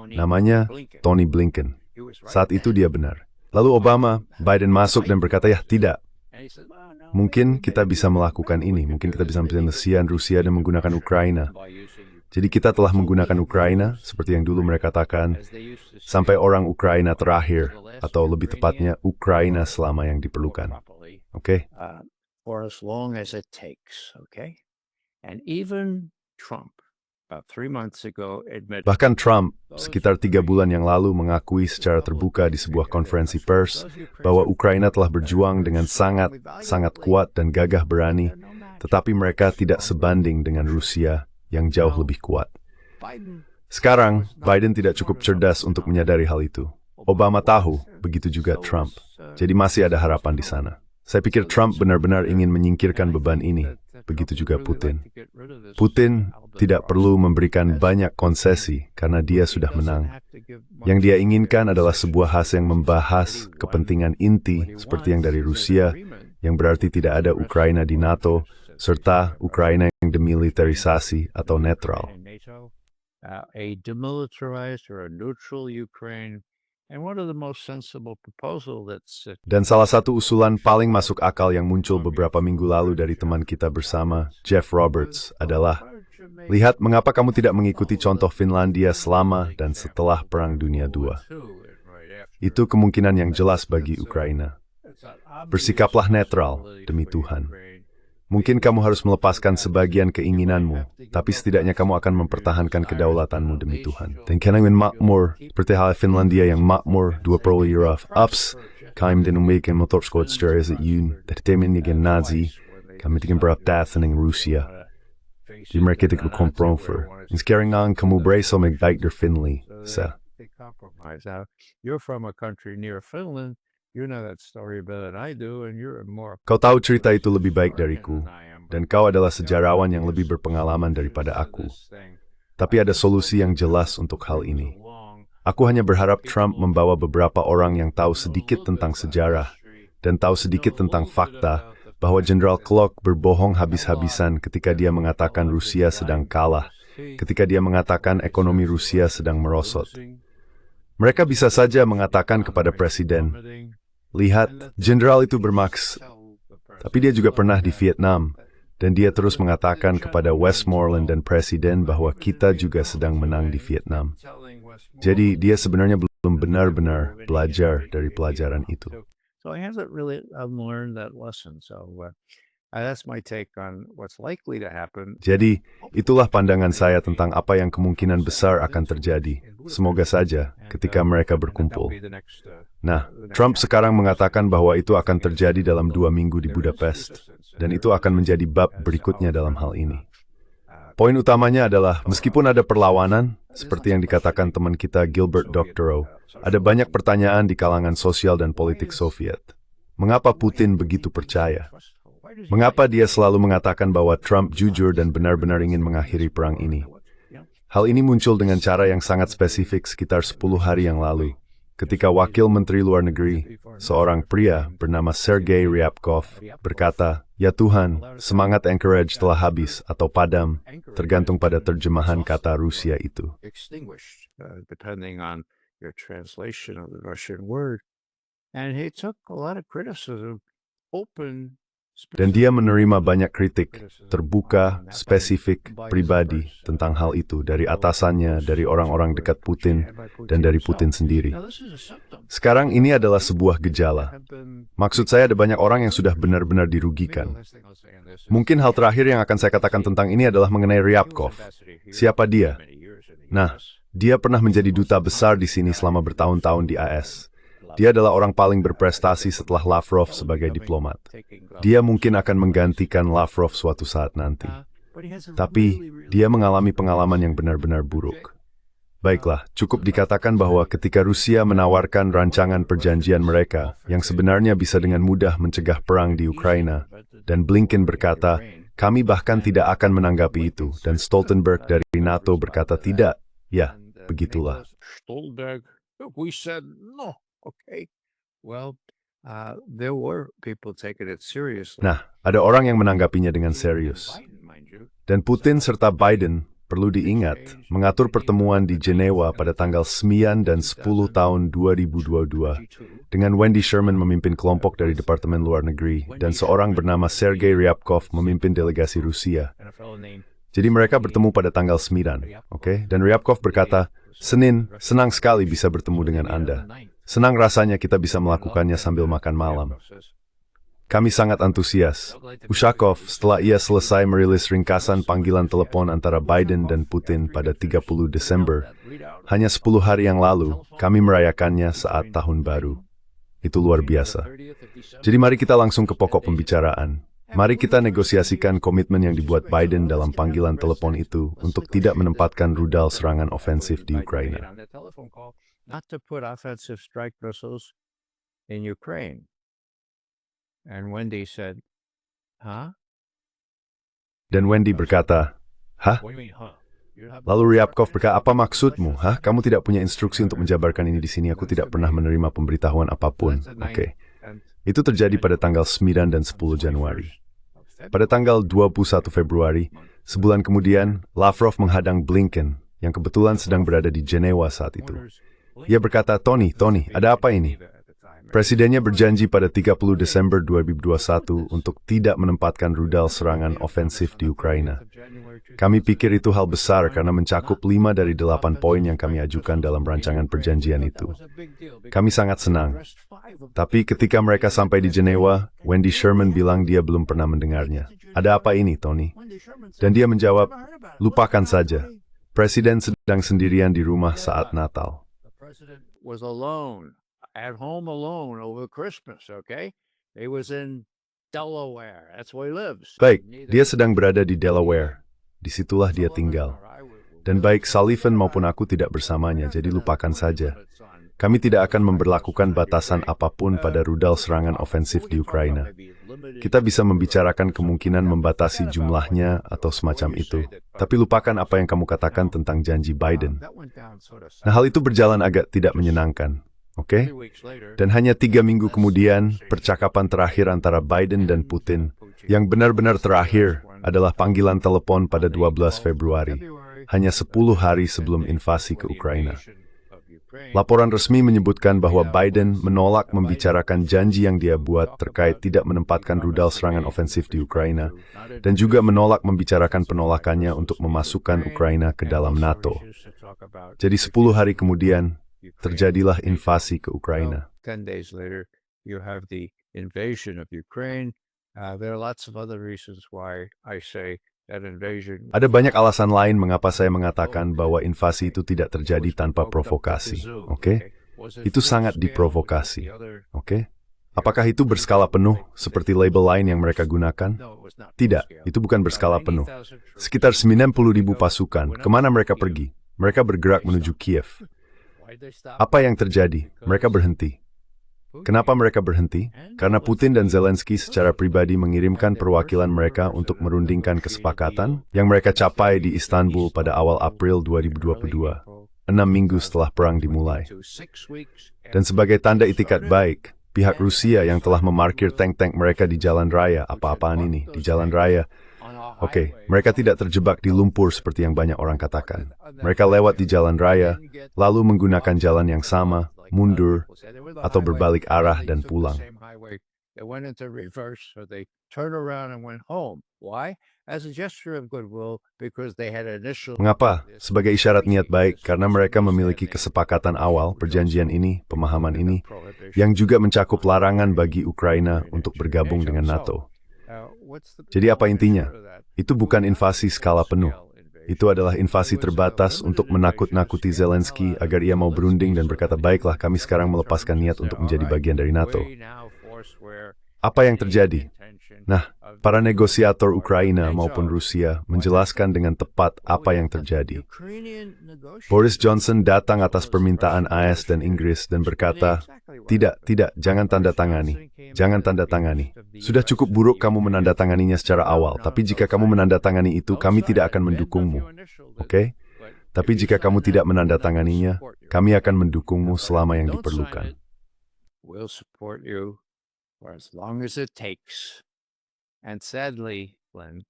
Namanya Tony Blinken. Saat itu dia benar. Lalu Biden masuk dan berkata, ya tidak. Mungkin kita bisa melakukan ini, mungkin kita bisa mempensian Rusia dan menggunakan Ukraina. Jadi kita telah menggunakan Ukraina, seperti yang dulu mereka katakan, sampai orang Ukraina terakhir, atau lebih tepatnya Ukraina selama yang diperlukan. Oke? For as long as it takes, okay? And even Trump, about 3 months ago, admitted. Bahkan Trump, sekitar 3 bulan yang lalu mengakui secara terbuka di sebuah konferensi pers bahwa Ukraina telah berjuang dengan sangat kuat dan gagah berani, tetapi mereka tidak sebanding dengan Rusia yang jauh lebih kuat. Sekarang, Biden tidak cukup cerdas untuk menyadari hal itu. Obama tahu, begitu juga Trump. Jadi masih ada harapan di sana. Saya pikir Trump benar-benar ingin menyingkirkan beban ini. Begitu juga Putin. Putin tidak perlu memberikan banyak konsesi karena dia sudah menang. Yang dia inginkan adalah sebuah hasil yang membahas kepentingan inti seperti yang dari Rusia, yang berarti tidak ada Ukraina di NATO, serta Ukraina yang demilitarisasi atau netral. A demilitarized or a neutral Ukraine. And one of the most sensible proposal that's Dan salah satu usulan paling masuk akal yang muncul beberapa minggu lalu dari teman kita bersama, Jeff Roberts, adalah, lihat mengapa kamu tidak mengikuti contoh Finlandia selama dan setelah Perang Dunia II. Itu kemungkinan yang jelas bagi Ukraina. Bersikaplah netral, demi Tuhan. Mungkin kamu harus melepaskan sebagian keinginanmu, tapi setidaknya kamu akan mempertahankan kedaulatanmu demi Tuhan. Dan kaya ingin makmur, seperti halnya Finlandia yang makmur 20 year of ups, kami dan umbikin motorskot secara yun, dari temen yang Nazi, kami tingin beraptat ng Rusia. Di mereka tidak berkompromer. Sekarang nga kamu berasa magbaik der Finley, sa. You're from a country near Finland. You know that story better than I do, and you're more. Kau tahu cerita itu lebih baik dariku. dan kau adalah sejarawan yang lebih berpengalaman daripada aku. Tapi ada solusi yang jelas untuk hal ini. Aku hanya berharap Trump membawa beberapa orang yang tahu sedikit tentang sejarah dan tahu sedikit tentang fakta bahwa Jenderal Clark berbohong habis-habisan ketika dia mengatakan Rusia sedang kalah, ketika dia mengatakan ekonomi Rusia sedang merosot. Mereka bisa saja mengatakan kepada Presiden, lihat, Jenderal itu bermaksud, tapi dia juga pernah di Vietnam, dan dia terus mengatakan kepada Westmoreland dan Presiden bahwa kita juga sedang menang di Vietnam. Jadi dia sebenarnya belum benar-benar belajar dari pelajaran itu. So he hasn't really learned that lesson. So that's my take on what's likely to happen. Jadi, itulah pandangan saya tentang apa yang kemungkinan besar akan terjadi. Semoga saja ketika mereka berkumpul. Nah, Trump sekarang mengatakan bahwa itu akan terjadi dalam 2 minggu di Budapest, dan itu akan menjadi bab berikutnya dalam hal ini. Poin utamanya adalah, meskipun ada perlawanan, seperti yang dikatakan teman kita Gilbert Doctorow, ada banyak pertanyaan di kalangan sosial dan politik Soviet. Mengapa Putin begitu percaya? Mengapa dia selalu mengatakan bahwa Trump jujur dan benar-benar ingin mengakhiri perang ini? Hal ini muncul dengan cara yang sangat spesifik sekitar 10 hari yang lalu, ketika Wakil Menteri Luar Negeri, seorang pria bernama Sergei Ryabkov, berkata, "Ya Tuhan, semangat Anchorage telah habis atau padam, tergantung pada terjemahan kata Rusia itu." Depending on your translation of the Russian word. And he took a lot of criticism, open. Dan dia menerima banyak kritik, terbuka, spesifik, pribadi tentang hal itu dari atasannya, dari orang-orang dekat Putin, dan dari Putin sendiri. Sekarang ini adalah sebuah gejala. Maksud saya ada banyak orang yang sudah benar-benar dirugikan. Mungkin hal terakhir yang akan saya katakan tentang ini adalah mengenai Ryabkov. Siapa dia? Nah, dia pernah menjadi duta besar di sini selama bertahun-tahun di AS. Dia adalah orang paling berprestasi setelah Lavrov sebagai diplomat. Dia mungkin akan menggantikan Lavrov suatu saat nanti. Tapi, dia mengalami pengalaman yang benar-benar buruk. Baiklah, cukup dikatakan bahwa ketika Rusia menawarkan rancangan perjanjian mereka, yang sebenarnya bisa dengan mudah mencegah perang di Ukraina, dan Blinken berkata, kami bahkan tidak akan menanggapi itu, dan Stoltenberg dari NATO berkata tidak, ya, begitulah. Stoltenberg, we said no. Okay, well, there were people taking it seriously. Nah, ada orang yang menanggapinya dengan serius. Dan Putin serta Biden, perlu diingat, mengatur pertemuan di Jenewa pada tanggal 9 dan 10 tahun 2022, dengan Wendy Sherman memimpin kelompok dari Departemen Luar Negeri, dan seorang bernama Sergei Ryabkov memimpin delegasi Rusia. Jadi mereka bertemu pada tanggal 9, oke? Dan Ryabkov berkata, Senin, senang sekali bisa bertemu dengan Anda. Senang rasanya kita bisa melakukannya sambil makan malam. Kami sangat antusias. Ushakov, setelah ia selesai merilis ringkasan panggilan telepon antara Biden dan Putin pada 30 Desember, hanya 10 hari yang lalu, kami merayakannya saat Tahun Baru. Itu luar biasa. Jadi mari kita langsung ke pokok pembicaraan. Mari kita negosiasikan komitmen yang dibuat Biden dalam panggilan telepon itu untuk tidak menempatkan rudal serangan ofensif di Ukraina. Not to put offensive strike missiles in Ukraine. And Wendy said, huh? Dan Wendy berkata, hah? Lalu Ryabkov berkata, apa maksudmu? Hah? Kamu tidak punya instruksi untuk menjabarkan ini di sini. Aku tidak pernah menerima pemberitahuan apapun. Oke. Itu terjadi pada tanggal 9 dan 10 Januari. Pada tanggal 21 Februari, sebulan kemudian, Lavrov menghadang Blinken, yang kebetulan sedang berada di Jenewa saat itu. Ia berkata, Tony, ada apa ini? Presidennya berjanji pada 30 Desember 2021 untuk tidak menempatkan rudal serangan ofensif di Ukraina. Kami pikir itu hal besar karena mencakup 5 dari 8 poin yang kami ajukan dalam rancangan perjanjian itu. Kami sangat senang. Tapi ketika mereka sampai di Jenewa, Wendy Sherman bilang dia belum pernah mendengarnya. Ada apa ini, Tony? Dan dia menjawab, lupakan saja. Presiden sedang sendirian di rumah saat Natal. Was alone, at home alone over Christmas, okay? He was in Delaware. That's where he lives. Baik, dia sedang berada di Delaware. Disitulah dia tinggal. Dan baik Sullivan maupun aku tidak bersamanya, jadi lupakan saja. Kami tidak akan memberlakukan batasan apapun pada rudal serangan ofensif di Ukraina. Kita bisa membicarakan kemungkinan membatasi jumlahnya atau semacam itu. Tapi lupakan apa yang kamu katakan tentang janji Biden. Nah, hal itu berjalan agak tidak menyenangkan. Oke? Dan hanya 3 minggu kemudian, percakapan terakhir antara Biden dan Putin, yang benar-benar terakhir, adalah panggilan telepon pada 12 Februari, hanya 10 hari sebelum invasi ke Ukraina. Laporan resmi menyebutkan bahwa Biden menolak membicarakan janji yang dia buat terkait tidak menempatkan rudal serangan ofensif di Ukraina, dan juga menolak membicarakan penolakannya untuk memasukkan Ukraina ke dalam NATO. Jadi 10 hari kemudian, terjadilah invasi ke Ukraina. 10 days later, you have the invasion of Ukraine. There are lots of other reasons why I say that invasion. Ada banyak alasan lain mengapa saya mengatakan bahwa invasi itu tidak terjadi tanpa provokasi. Oke? Itu sangat diprovokasi. Oke? Apakah itu berskala penuh seperti label lain yang mereka gunakan? Tidak, itu bukan berskala penuh. Sekitar 90.000 pasukan, kemana mereka pergi? Mereka bergerak menuju Kiev. Apa yang terjadi? Mereka berhenti. Kenapa mereka berhenti? Karena Putin dan Zelensky secara pribadi mengirimkan perwakilan mereka untuk merundingkan kesepakatan yang mereka capai di Istanbul pada awal April 2022, 6 minggu setelah perang dimulai. Dan sebagai tanda itikat baik, pihak Rusia yang telah memarkir tank-tank mereka di jalan raya, apa-apaan ini, di jalan raya, oke, mereka tidak terjebak di lumpur seperti yang banyak orang katakan. Mereka lewat di jalan raya, lalu menggunakan jalan yang sama, mundur, atau berbalik arah dan pulang. Mengapa? Sebagai isyarat niat baik, karena mereka memiliki kesepakatan awal, perjanjian ini, pemahaman ini, yang juga mencakup larangan bagi Ukraina untuk bergabung dengan NATO. Jadi apa intinya? Itu bukan invasi skala penuh. Itu adalah invasi terbatas untuk menakut-nakuti Zelensky agar ia mau berunding dan berkata, baiklah, kami sekarang melepaskan niat untuk menjadi bagian dari NATO. Apa yang terjadi? Nah, para negosiator Ukraina maupun Rusia menjelaskan dengan tepat apa yang terjadi. Boris Johnson datang atas permintaan AS dan Inggris dan berkata, tidak, jangan tanda tangani. Jangan tanda tangani. Sudah cukup buruk kamu menandatanganinya secara awal, tapi jika kamu menandatangani itu, kami tidak akan mendukungmu. Oke? Tapi jika kamu tidak menandatanganinya, kami akan mendukungmu selama yang diperlukan. We'll support you for as long as it takes. And sadly, Glenn,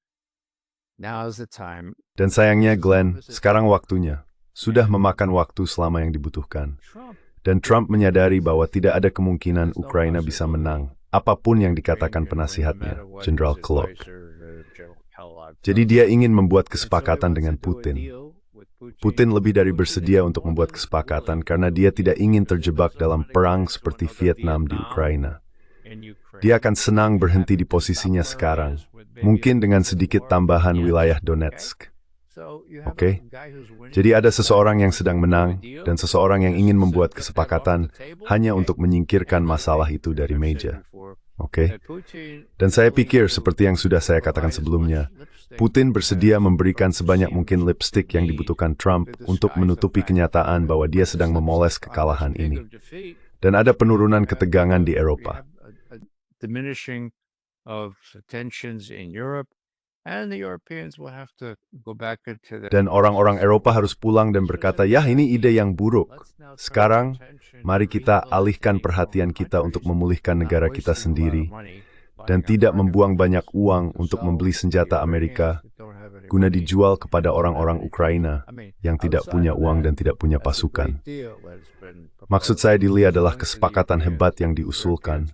now's the time. Dan sayangnya, Glenn, sekarang waktunya. Sudah memakan waktu selama yang dibutuhkan. Dan Trump menyadari bahwa tidak ada kemungkinan Ukraina bisa menang, apapun yang dikatakan penasihatnya, Jenderal Kellogg. Jadi dia ingin membuat kesepakatan dengan Putin. Putin lebih dari bersedia untuk membuat kesepakatan karena dia tidak ingin terjebak dalam perang seperti Vietnam di Ukraina. Dia akan senang berhenti di posisinya sekarang, mungkin dengan sedikit tambahan wilayah Donetsk. Oke? Jadi ada seseorang yang sedang menang, dan seseorang yang ingin membuat kesepakatan hanya untuk menyingkirkan masalah itu dari meja. Oke? Dan saya pikir, seperti yang sudah saya katakan sebelumnya, Putin bersedia memberikan sebanyak mungkin lipstick yang dibutuhkan Trump untuk menutupi kenyataan bahwa dia sedang memoles kekalahan ini. Dan ada penurunan ketegangan di Eropa. Diminishing of tensions in Europe, and the Europeans will have to go back into the. Dan orang-orang Eropa harus pulang dan berkata, ya ini ide yang buruk. Sekarang, mari kita alihkan perhatian kita untuk memulihkan negara kita sendiri dan tidak membuang banyak uang untuk membeli senjata Amerika guna dijual kepada orang-orang Ukraina yang tidak punya uang dan tidak punya pasukan. Maksud saya Dili adalah kesepakatan hebat yang diusulkan.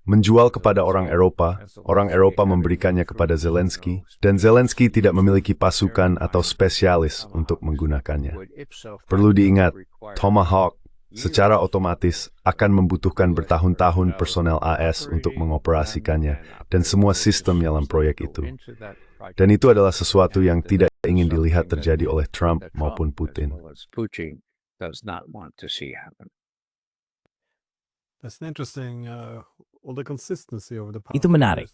Menjual kepada orang Eropa memberikannya kepada Zelensky, dan Zelensky tidak memiliki pasukan atau spesialis untuk menggunakannya. Perlu diingat, Tomahawk secara otomatis akan membutuhkan bertahun-tahun personel AS untuk mengoperasikannya dan semua sistem dalam proyek itu. Dan itu adalah sesuatu yang tidak ingin dilihat terjadi oleh Trump maupun Putin. Itu menarik.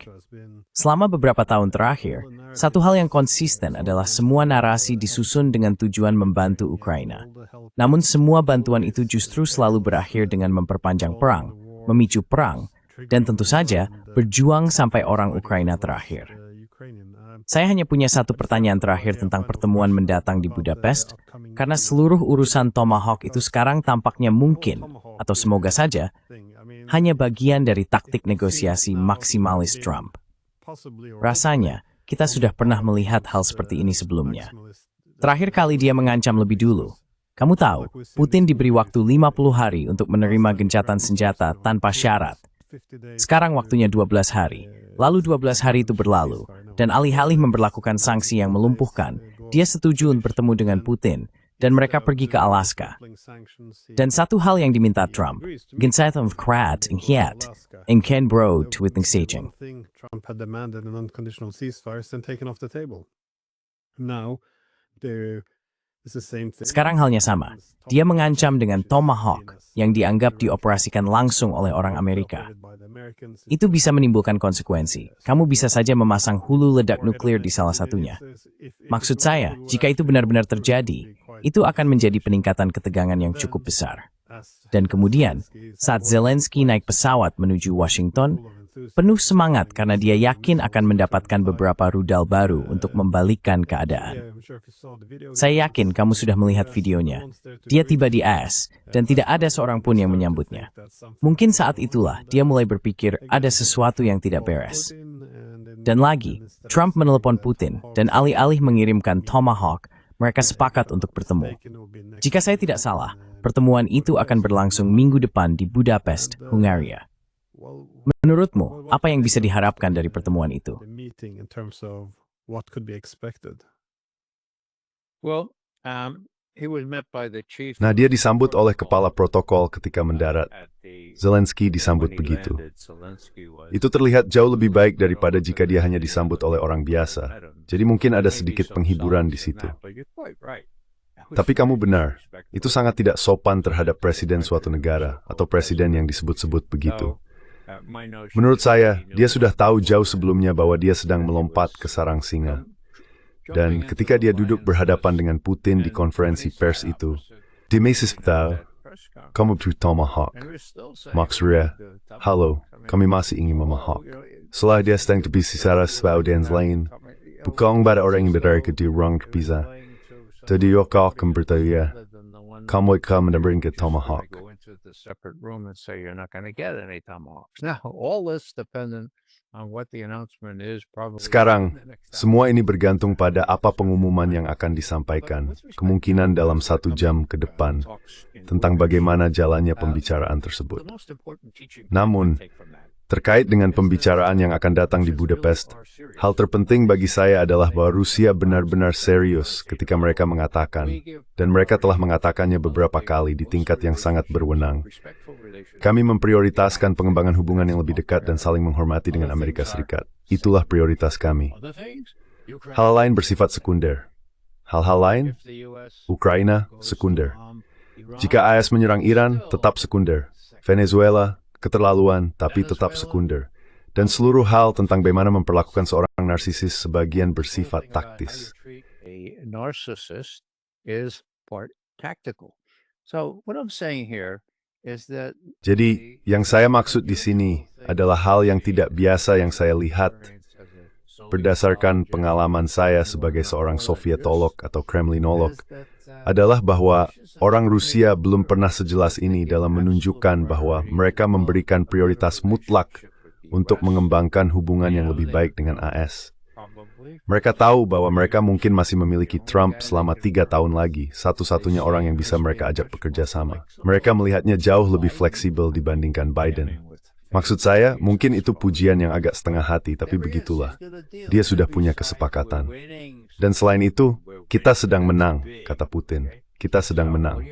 Selama beberapa tahun terakhir, satu hal yang konsisten adalah semua narasi disusun dengan tujuan membantu Ukraina. Namun semua bantuan itu justru selalu berakhir dengan memperpanjang perang, memicu perang, dan tentu saja berjuang sampai orang Ukraina terakhir. Saya hanya punya satu pertanyaan terakhir tentang pertemuan mendatang di Budapest, karena seluruh urusan Tomahawk itu sekarang tampaknya mungkin, atau semoga saja, hanya bagian dari taktik negosiasi maksimalis Trump. Rasanya, kita sudah pernah melihat hal seperti ini sebelumnya. Terakhir kali dia mengancam lebih dulu. Kamu tahu, Putin diberi waktu 50 hari untuk menerima gencatan senjata tanpa syarat. Sekarang waktunya 12 hari. Lalu 12 hari itu berlalu, dan alih-alih memberlakukan sanksi yang melumpuhkan, dia setuju untuk bertemu dengan Putin, dan mereka pergi ke Alaska. Dan satu hal yang diminta Trump, gencatan of Krat and Hiat, and Ken Broad to witness staging. Trump had demanded an unconditional ceasefire and taken off the table. Now, Sekarang halnya sama. Dia mengancam dengan Tomahawk yang dianggap dioperasikan langsung oleh orang Amerika. Itu bisa menimbulkan konsekuensi. Kamu bisa saja memasang hulu ledak nuklir di salah satunya. Maksud saya, jika itu benar-benar terjadi, itu akan menjadi peningkatan ketegangan yang cukup besar. Dan kemudian, saat Zelensky naik pesawat menuju Washington, penuh semangat karena dia yakin akan mendapatkan beberapa rudal baru untuk membalikkan keadaan. Saya yakin kamu sudah melihat videonya. Dia tiba di AS, dan tidak ada seorang pun yang menyambutnya. Mungkin saat itulah dia mulai berpikir ada sesuatu yang tidak beres. Dan lagi, Trump menelepon Putin, dan alih-alih mengirimkan Tomahawk, mereka sepakat untuk bertemu. Jika saya tidak salah, pertemuan itu akan berlangsung minggu depan di Budapest, Hungaria. Menurutmu, apa yang bisa diharapkan dari pertemuan itu? Nah, dia disambut oleh kepala protokol ketika mendarat. Zelensky disambut begitu. Itu terlihat jauh lebih baik daripada jika dia hanya disambut oleh orang biasa. Jadi mungkin ada sedikit penghiburan di situ. Tapi kamu benar, itu sangat tidak sopan terhadap presiden suatu negara atau presiden yang disebut-sebut begitu. Menurut saya, dia sudah tahu jauh sebelumnya bahwa dia sedang melompat ke sarang singa. Dan ketika dia duduk berhadapan dengan Putin di konferensi pers itu, dia masih tahu, kamu butuh Tomahawk. Maksudnya, halo, kami masih ingin Tomahawk. Setelah dia sedang berbicara sebuah audiens lain, bukan pada orang yang berada di ruang terpisah. Jadi kau akan bertanya, kamu akan mendapatkan Tomahawk. Separate room and say you're not going to get any tomahawks. Now, all this dependent on what the announcement is probably. Sekarang, semua ini bergantung pada apa pengumuman yang akan disampaikan, kemungkinan dalam 1 jam ke depan, tentang bagaimana jalannya pembicaraan tersebut. Namun, terkait dengan pembicaraan yang akan datang di Budapest, hal terpenting bagi saya adalah bahwa Rusia benar-benar serius ketika mereka mengatakan, dan mereka telah mengatakannya beberapa kali di tingkat yang sangat berwenang. Kami memprioritaskan pengembangan hubungan yang lebih dekat dan saling menghormati dengan Amerika Serikat. Itulah prioritas kami. Hal lain bersifat sekunder. Hal-hal lain, Ukraina, sekunder. Jika AS menyerang Iran, tetap sekunder. Venezuela, keterlaluan, tapi tetap sekunder. Dan seluruh hal tentang bagaimana memperlakukan seorang narsisis sebagian bersifat taktis. Jadi, yang saya maksud di sini adalah hal yang tidak biasa yang saya lihat berdasarkan pengalaman saya sebagai seorang Sovietolog atau Kremlinolog, adalah bahwa orang Rusia belum pernah sejelas ini dalam menunjukkan bahwa mereka memberikan prioritas mutlak untuk mengembangkan hubungan yang lebih baik dengan AS. Mereka tahu bahwa mereka mungkin masih memiliki Trump selama 3 tahun lagi, satu-satunya orang yang bisa mereka ajak bekerja sama. Mereka melihatnya jauh lebih fleksibel dibandingkan Biden. Maksud saya, mungkin itu pujian yang agak setengah hati, tapi begitulah. Dia sudah punya kesepakatan. Dan selain itu, kita sedang menang, kata Putin. Kita sedang menang.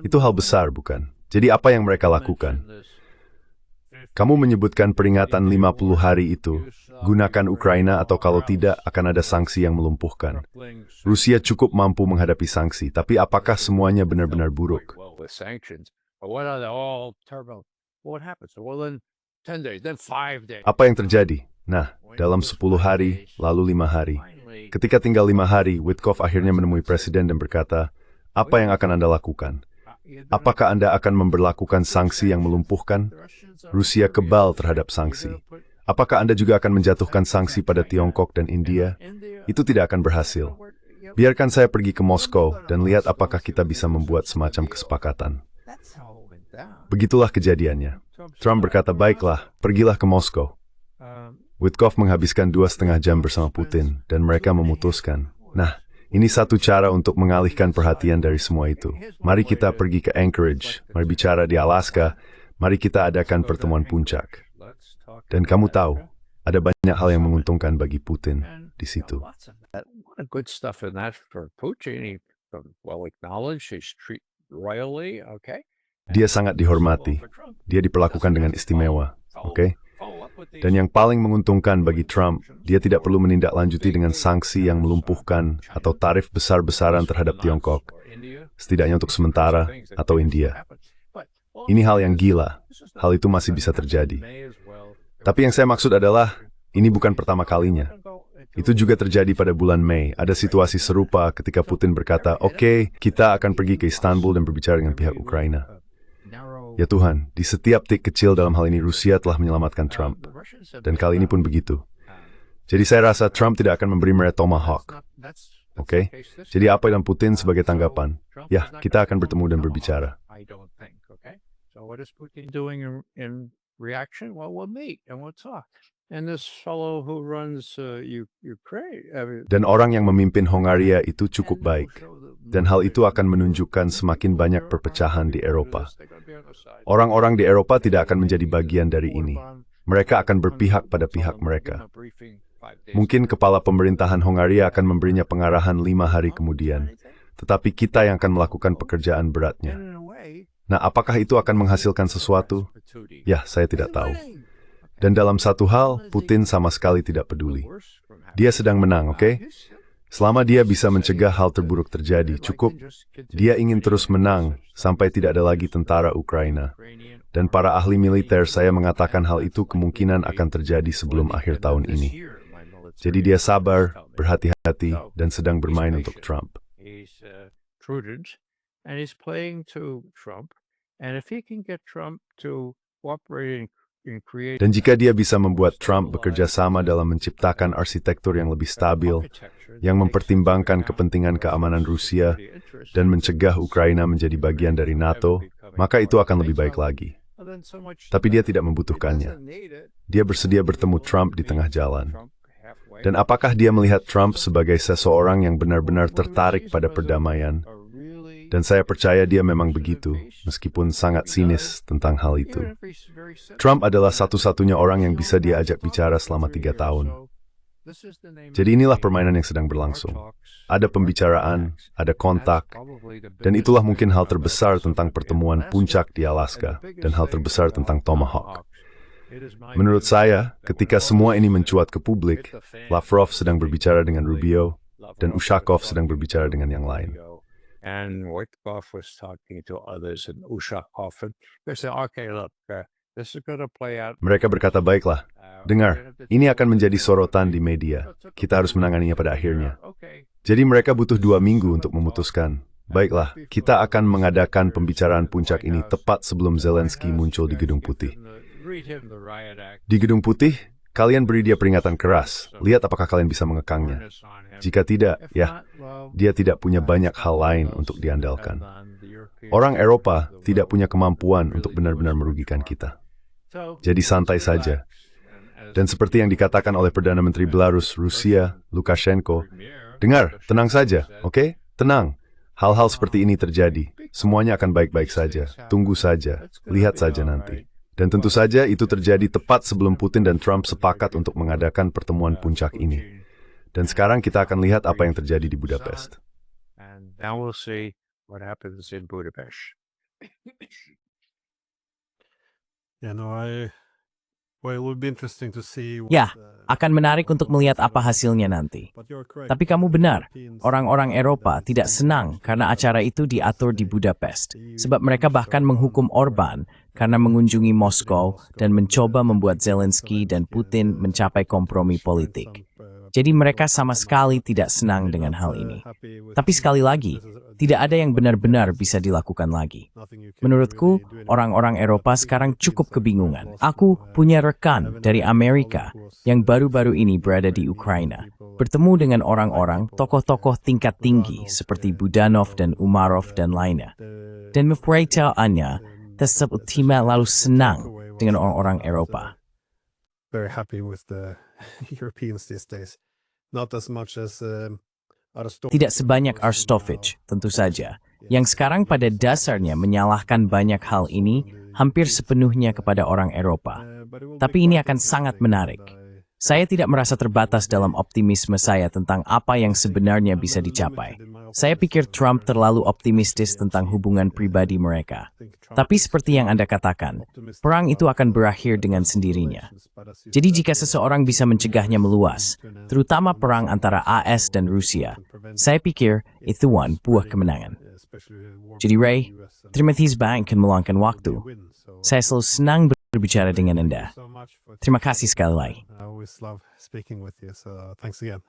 Itu hal besar, bukan? Jadi apa yang mereka lakukan? Kamu menyebutkan peringatan 50 hari itu. Gunakan Ukraina atau kalau tidak akan ada sanksi yang melumpuhkan. Rusia cukup mampu menghadapi sanksi, tapi apakah semuanya benar-benar buruk? Apa yang terjadi? Nah, dalam 10 hari, lalu 5 hari. Ketika tinggal 5 hari, Witkoff akhirnya menemui presiden dan berkata, apa yang akan Anda lakukan? Apakah Anda akan memberlakukan sanksi yang melumpuhkan? Rusia kebal terhadap sanksi. Apakah Anda juga akan menjatuhkan sanksi pada Tiongkok dan India? Itu tidak akan berhasil. Biarkan saya pergi ke Moskow dan lihat apakah kita bisa membuat semacam kesepakatan. Begitulah kejadiannya. Trump berkata, baiklah, pergilah ke Moskow. Witkoff menghabiskan 2,5 jam bersama Putin, dan mereka memutuskan. Nah, ini satu cara untuk mengalihkan perhatian dari semua itu. Mari kita pergi ke Anchorage, mari bicara di Alaska, mari kita adakan pertemuan puncak. Dan kamu tahu, ada banyak hal yang menguntungkan bagi Putin di situ. Good stuff in that for Putin. He well acknowledged, he's treated royally, okay? Dia sangat dihormati. Dia diperlakukan dengan istimewa, oke? Dan yang paling menguntungkan bagi Trump, dia tidak perlu menindaklanjuti dengan sanksi yang melumpuhkan atau tarif besar-besaran terhadap Tiongkok, setidaknya untuk sementara, atau India. Ini hal yang gila. Hal itu masih bisa terjadi. Tapi yang saya maksud adalah, ini bukan pertama kalinya. Itu juga terjadi pada bulan Mei. Ada situasi serupa ketika Putin berkata, oke, kita akan pergi ke Istanbul dan berbicara dengan pihak Ukraina. Ya Tuhan, di setiap titik kecil dalam hal ini Rusia telah menyelamatkan Trump. Dan kali ini pun begitu. Jadi saya rasa Trump tidak akan memberi mereka Tomahawk. Oke? Jadi apa yang Putin sebagai tanggapan? Ya, kita akan bertemu dan berbicara. So what is Putin doing in reaction? Well, we'll meet and we'll talk. And this fellow who runs Ukraine. Dan orang yang memimpin Hongaria itu cukup baik. Dan hal itu akan menunjukkan semakin banyak perpecahan di Eropa. Orang-orang di Eropa tidak akan menjadi bagian dari ini. Mereka akan berpihak pada pihak mereka. Mungkin kepala pemerintahan Hongaria akan memberinya pengarahan 5 hari kemudian. Tetapi kita yang akan melakukan pekerjaan beratnya. Nah, apakah itu akan menghasilkan sesuatu? Ya, saya tidak tahu. Dan dalam satu hal, Putin sama sekali tidak peduli. Dia sedang menang, oke? Selama dia bisa mencegah hal terburuk terjadi, cukup. Dia ingin terus menang, sampai tidak ada lagi tentara Ukraina. Dan para ahli militer saya mengatakan hal itu kemungkinan akan terjadi sebelum akhir tahun ini. Jadi dia sabar, berhati-hati, dan sedang bermain untuk Trump. And he's playing to Trump. And if he can get Trump to cooperate in creating, dan jika dia bisa membuat Trump bekerja sama dalam menciptakan arsitektur yang lebih stabil, yang mempertimbangkan kepentingan keamanan Rusia, dan mencegah Ukraina menjadi bagian dari NATO, maka itu akan lebih baik lagi. Tapi dia tidak membutuhkannya. Dia bersedia bertemu Trump di tengah jalan. Dan apakah dia melihat Trump sebagai seseorang yang benar-benar tertarik pada perdamaian? Dan saya percaya dia memang begitu, meskipun sangat sinis tentang hal itu. Trump adalah satu-satunya orang yang bisa dia ajak bicara selama 3 tahun. Jadi inilah permainan yang sedang berlangsung. Ada pembicaraan, ada kontak, dan itulah mungkin hal terbesar tentang pertemuan puncak di Alaska, dan hal terbesar tentang Tomahawk. Menurut saya, ketika semua ini mencuat ke publik, Lavrov sedang berbicara dengan Rubio, dan Ushakov sedang berbicara dengan yang lain. And Witkoff was talking to others and Ushakov, and they said, okay, look, this is going to play out. Mereka berkata, baiklah, dengar, ini akan menjadi sorotan di media. Kita harus menanganinya pada akhirnya. Jadi mereka butuh 2 minggu untuk memutuskan. Baiklah, kita akan mengadakan pembicaraan puncak ini tepat sebelum Zelensky muncul di Gedung Putih. Di Gedung Putih, kalian beri dia peringatan keras. Lihat apakah kalian bisa mengekangnya. Jika tidak, ya, dia tidak punya banyak hal lain untuk diandalkan. Orang Eropa tidak punya kemampuan untuk benar-benar merugikan kita. Jadi santai saja. Dan seperti yang dikatakan oleh Perdana Menteri Belarus, Rusia, Lukashenko, dengar, tenang saja, oke? Tenang. Hal-hal seperti ini terjadi. Semuanya akan baik-baik saja. Tunggu saja. Lihat saja nanti. Dan tentu saja itu terjadi tepat sebelum Putin dan Trump sepakat untuk mengadakan pertemuan puncak ini. Dan sekarang kita akan lihat apa yang terjadi di Budapest. And now we'll see what happens in Budapest. Well, it would be interesting to see what, Ya, akan menarik untuk melihat apa hasilnya nanti. but you're correct. Tapi kamu benar, orang-orang Eropa tidak senang karena acara itu diatur di Budapest, sebab mereka bahkan menghukum Orban karena mengunjungi Moskow dan mencoba membuat Zelensky dan Putin mencapai kompromi politik. Jadi mereka sama sekali tidak senang dengan hal ini. Tapi sekali lagi, tidak ada yang benar-benar bisa dilakukan lagi. Menurutku, orang-orang Eropa sekarang cukup kebingungan. Aku punya rekan dari Amerika yang baru-baru ini berada di Ukraina, bertemu dengan orang-orang tokoh-tokoh tingkat tinggi seperti Budanov dan Umarov dan lainnya. Dan memberitahuannya, tetap ultima lalu senang dengan orang-orang Eropa. Very happy with the Europeans these days. Not as much as Aristotle. Tidak sebanyak Arstovich, tentu saja, yang sekarang pada dasarnya menyalahkan banyak hal ini hampir sepenuhnya kepada orang Eropa. Tapi ini akan sangat menarik. Saya tidak merasa terbatas dalam optimisme saya tentang apa yang sebenarnya bisa dicapai. Saya pikir Trump terlalu optimistis tentang hubungan pribadi mereka. Tapi seperti yang Anda katakan, perang itu akan berakhir dengan sendirinya. Jadi jika seseorang bisa mencegahnya meluas, terutama perang antara AS dan Rusia, saya pikir itu buah kemenangan. Jadi Ray, terima kasih banyak meluangkan waktu. Saya selalu senang berbicara dengan Anda. Terima kasih sekali lagi. I always love speaking with you, so thanks again.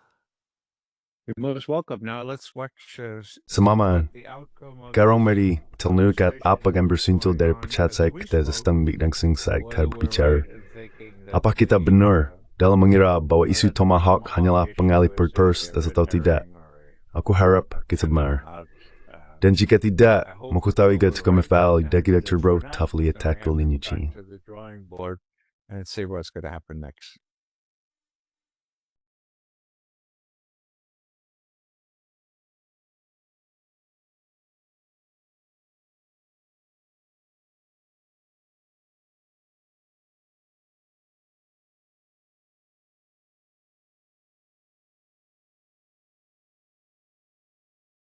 You're most welcome. Now let's watch Semaman, the outcome of Karong Mary ternukat apa yang bersuntul dari percatsai kita sedang bidang singsak terbicara. Apa kita benar dalam mengira bahwa isu Tomahawk hanyalah pengalih pers atau tidak? Aku harap kita benar. Dan jika tidak, mengetahui jika Mefal Director Bro toughly attack Linucci. to the drawing board and see what's going to happen next.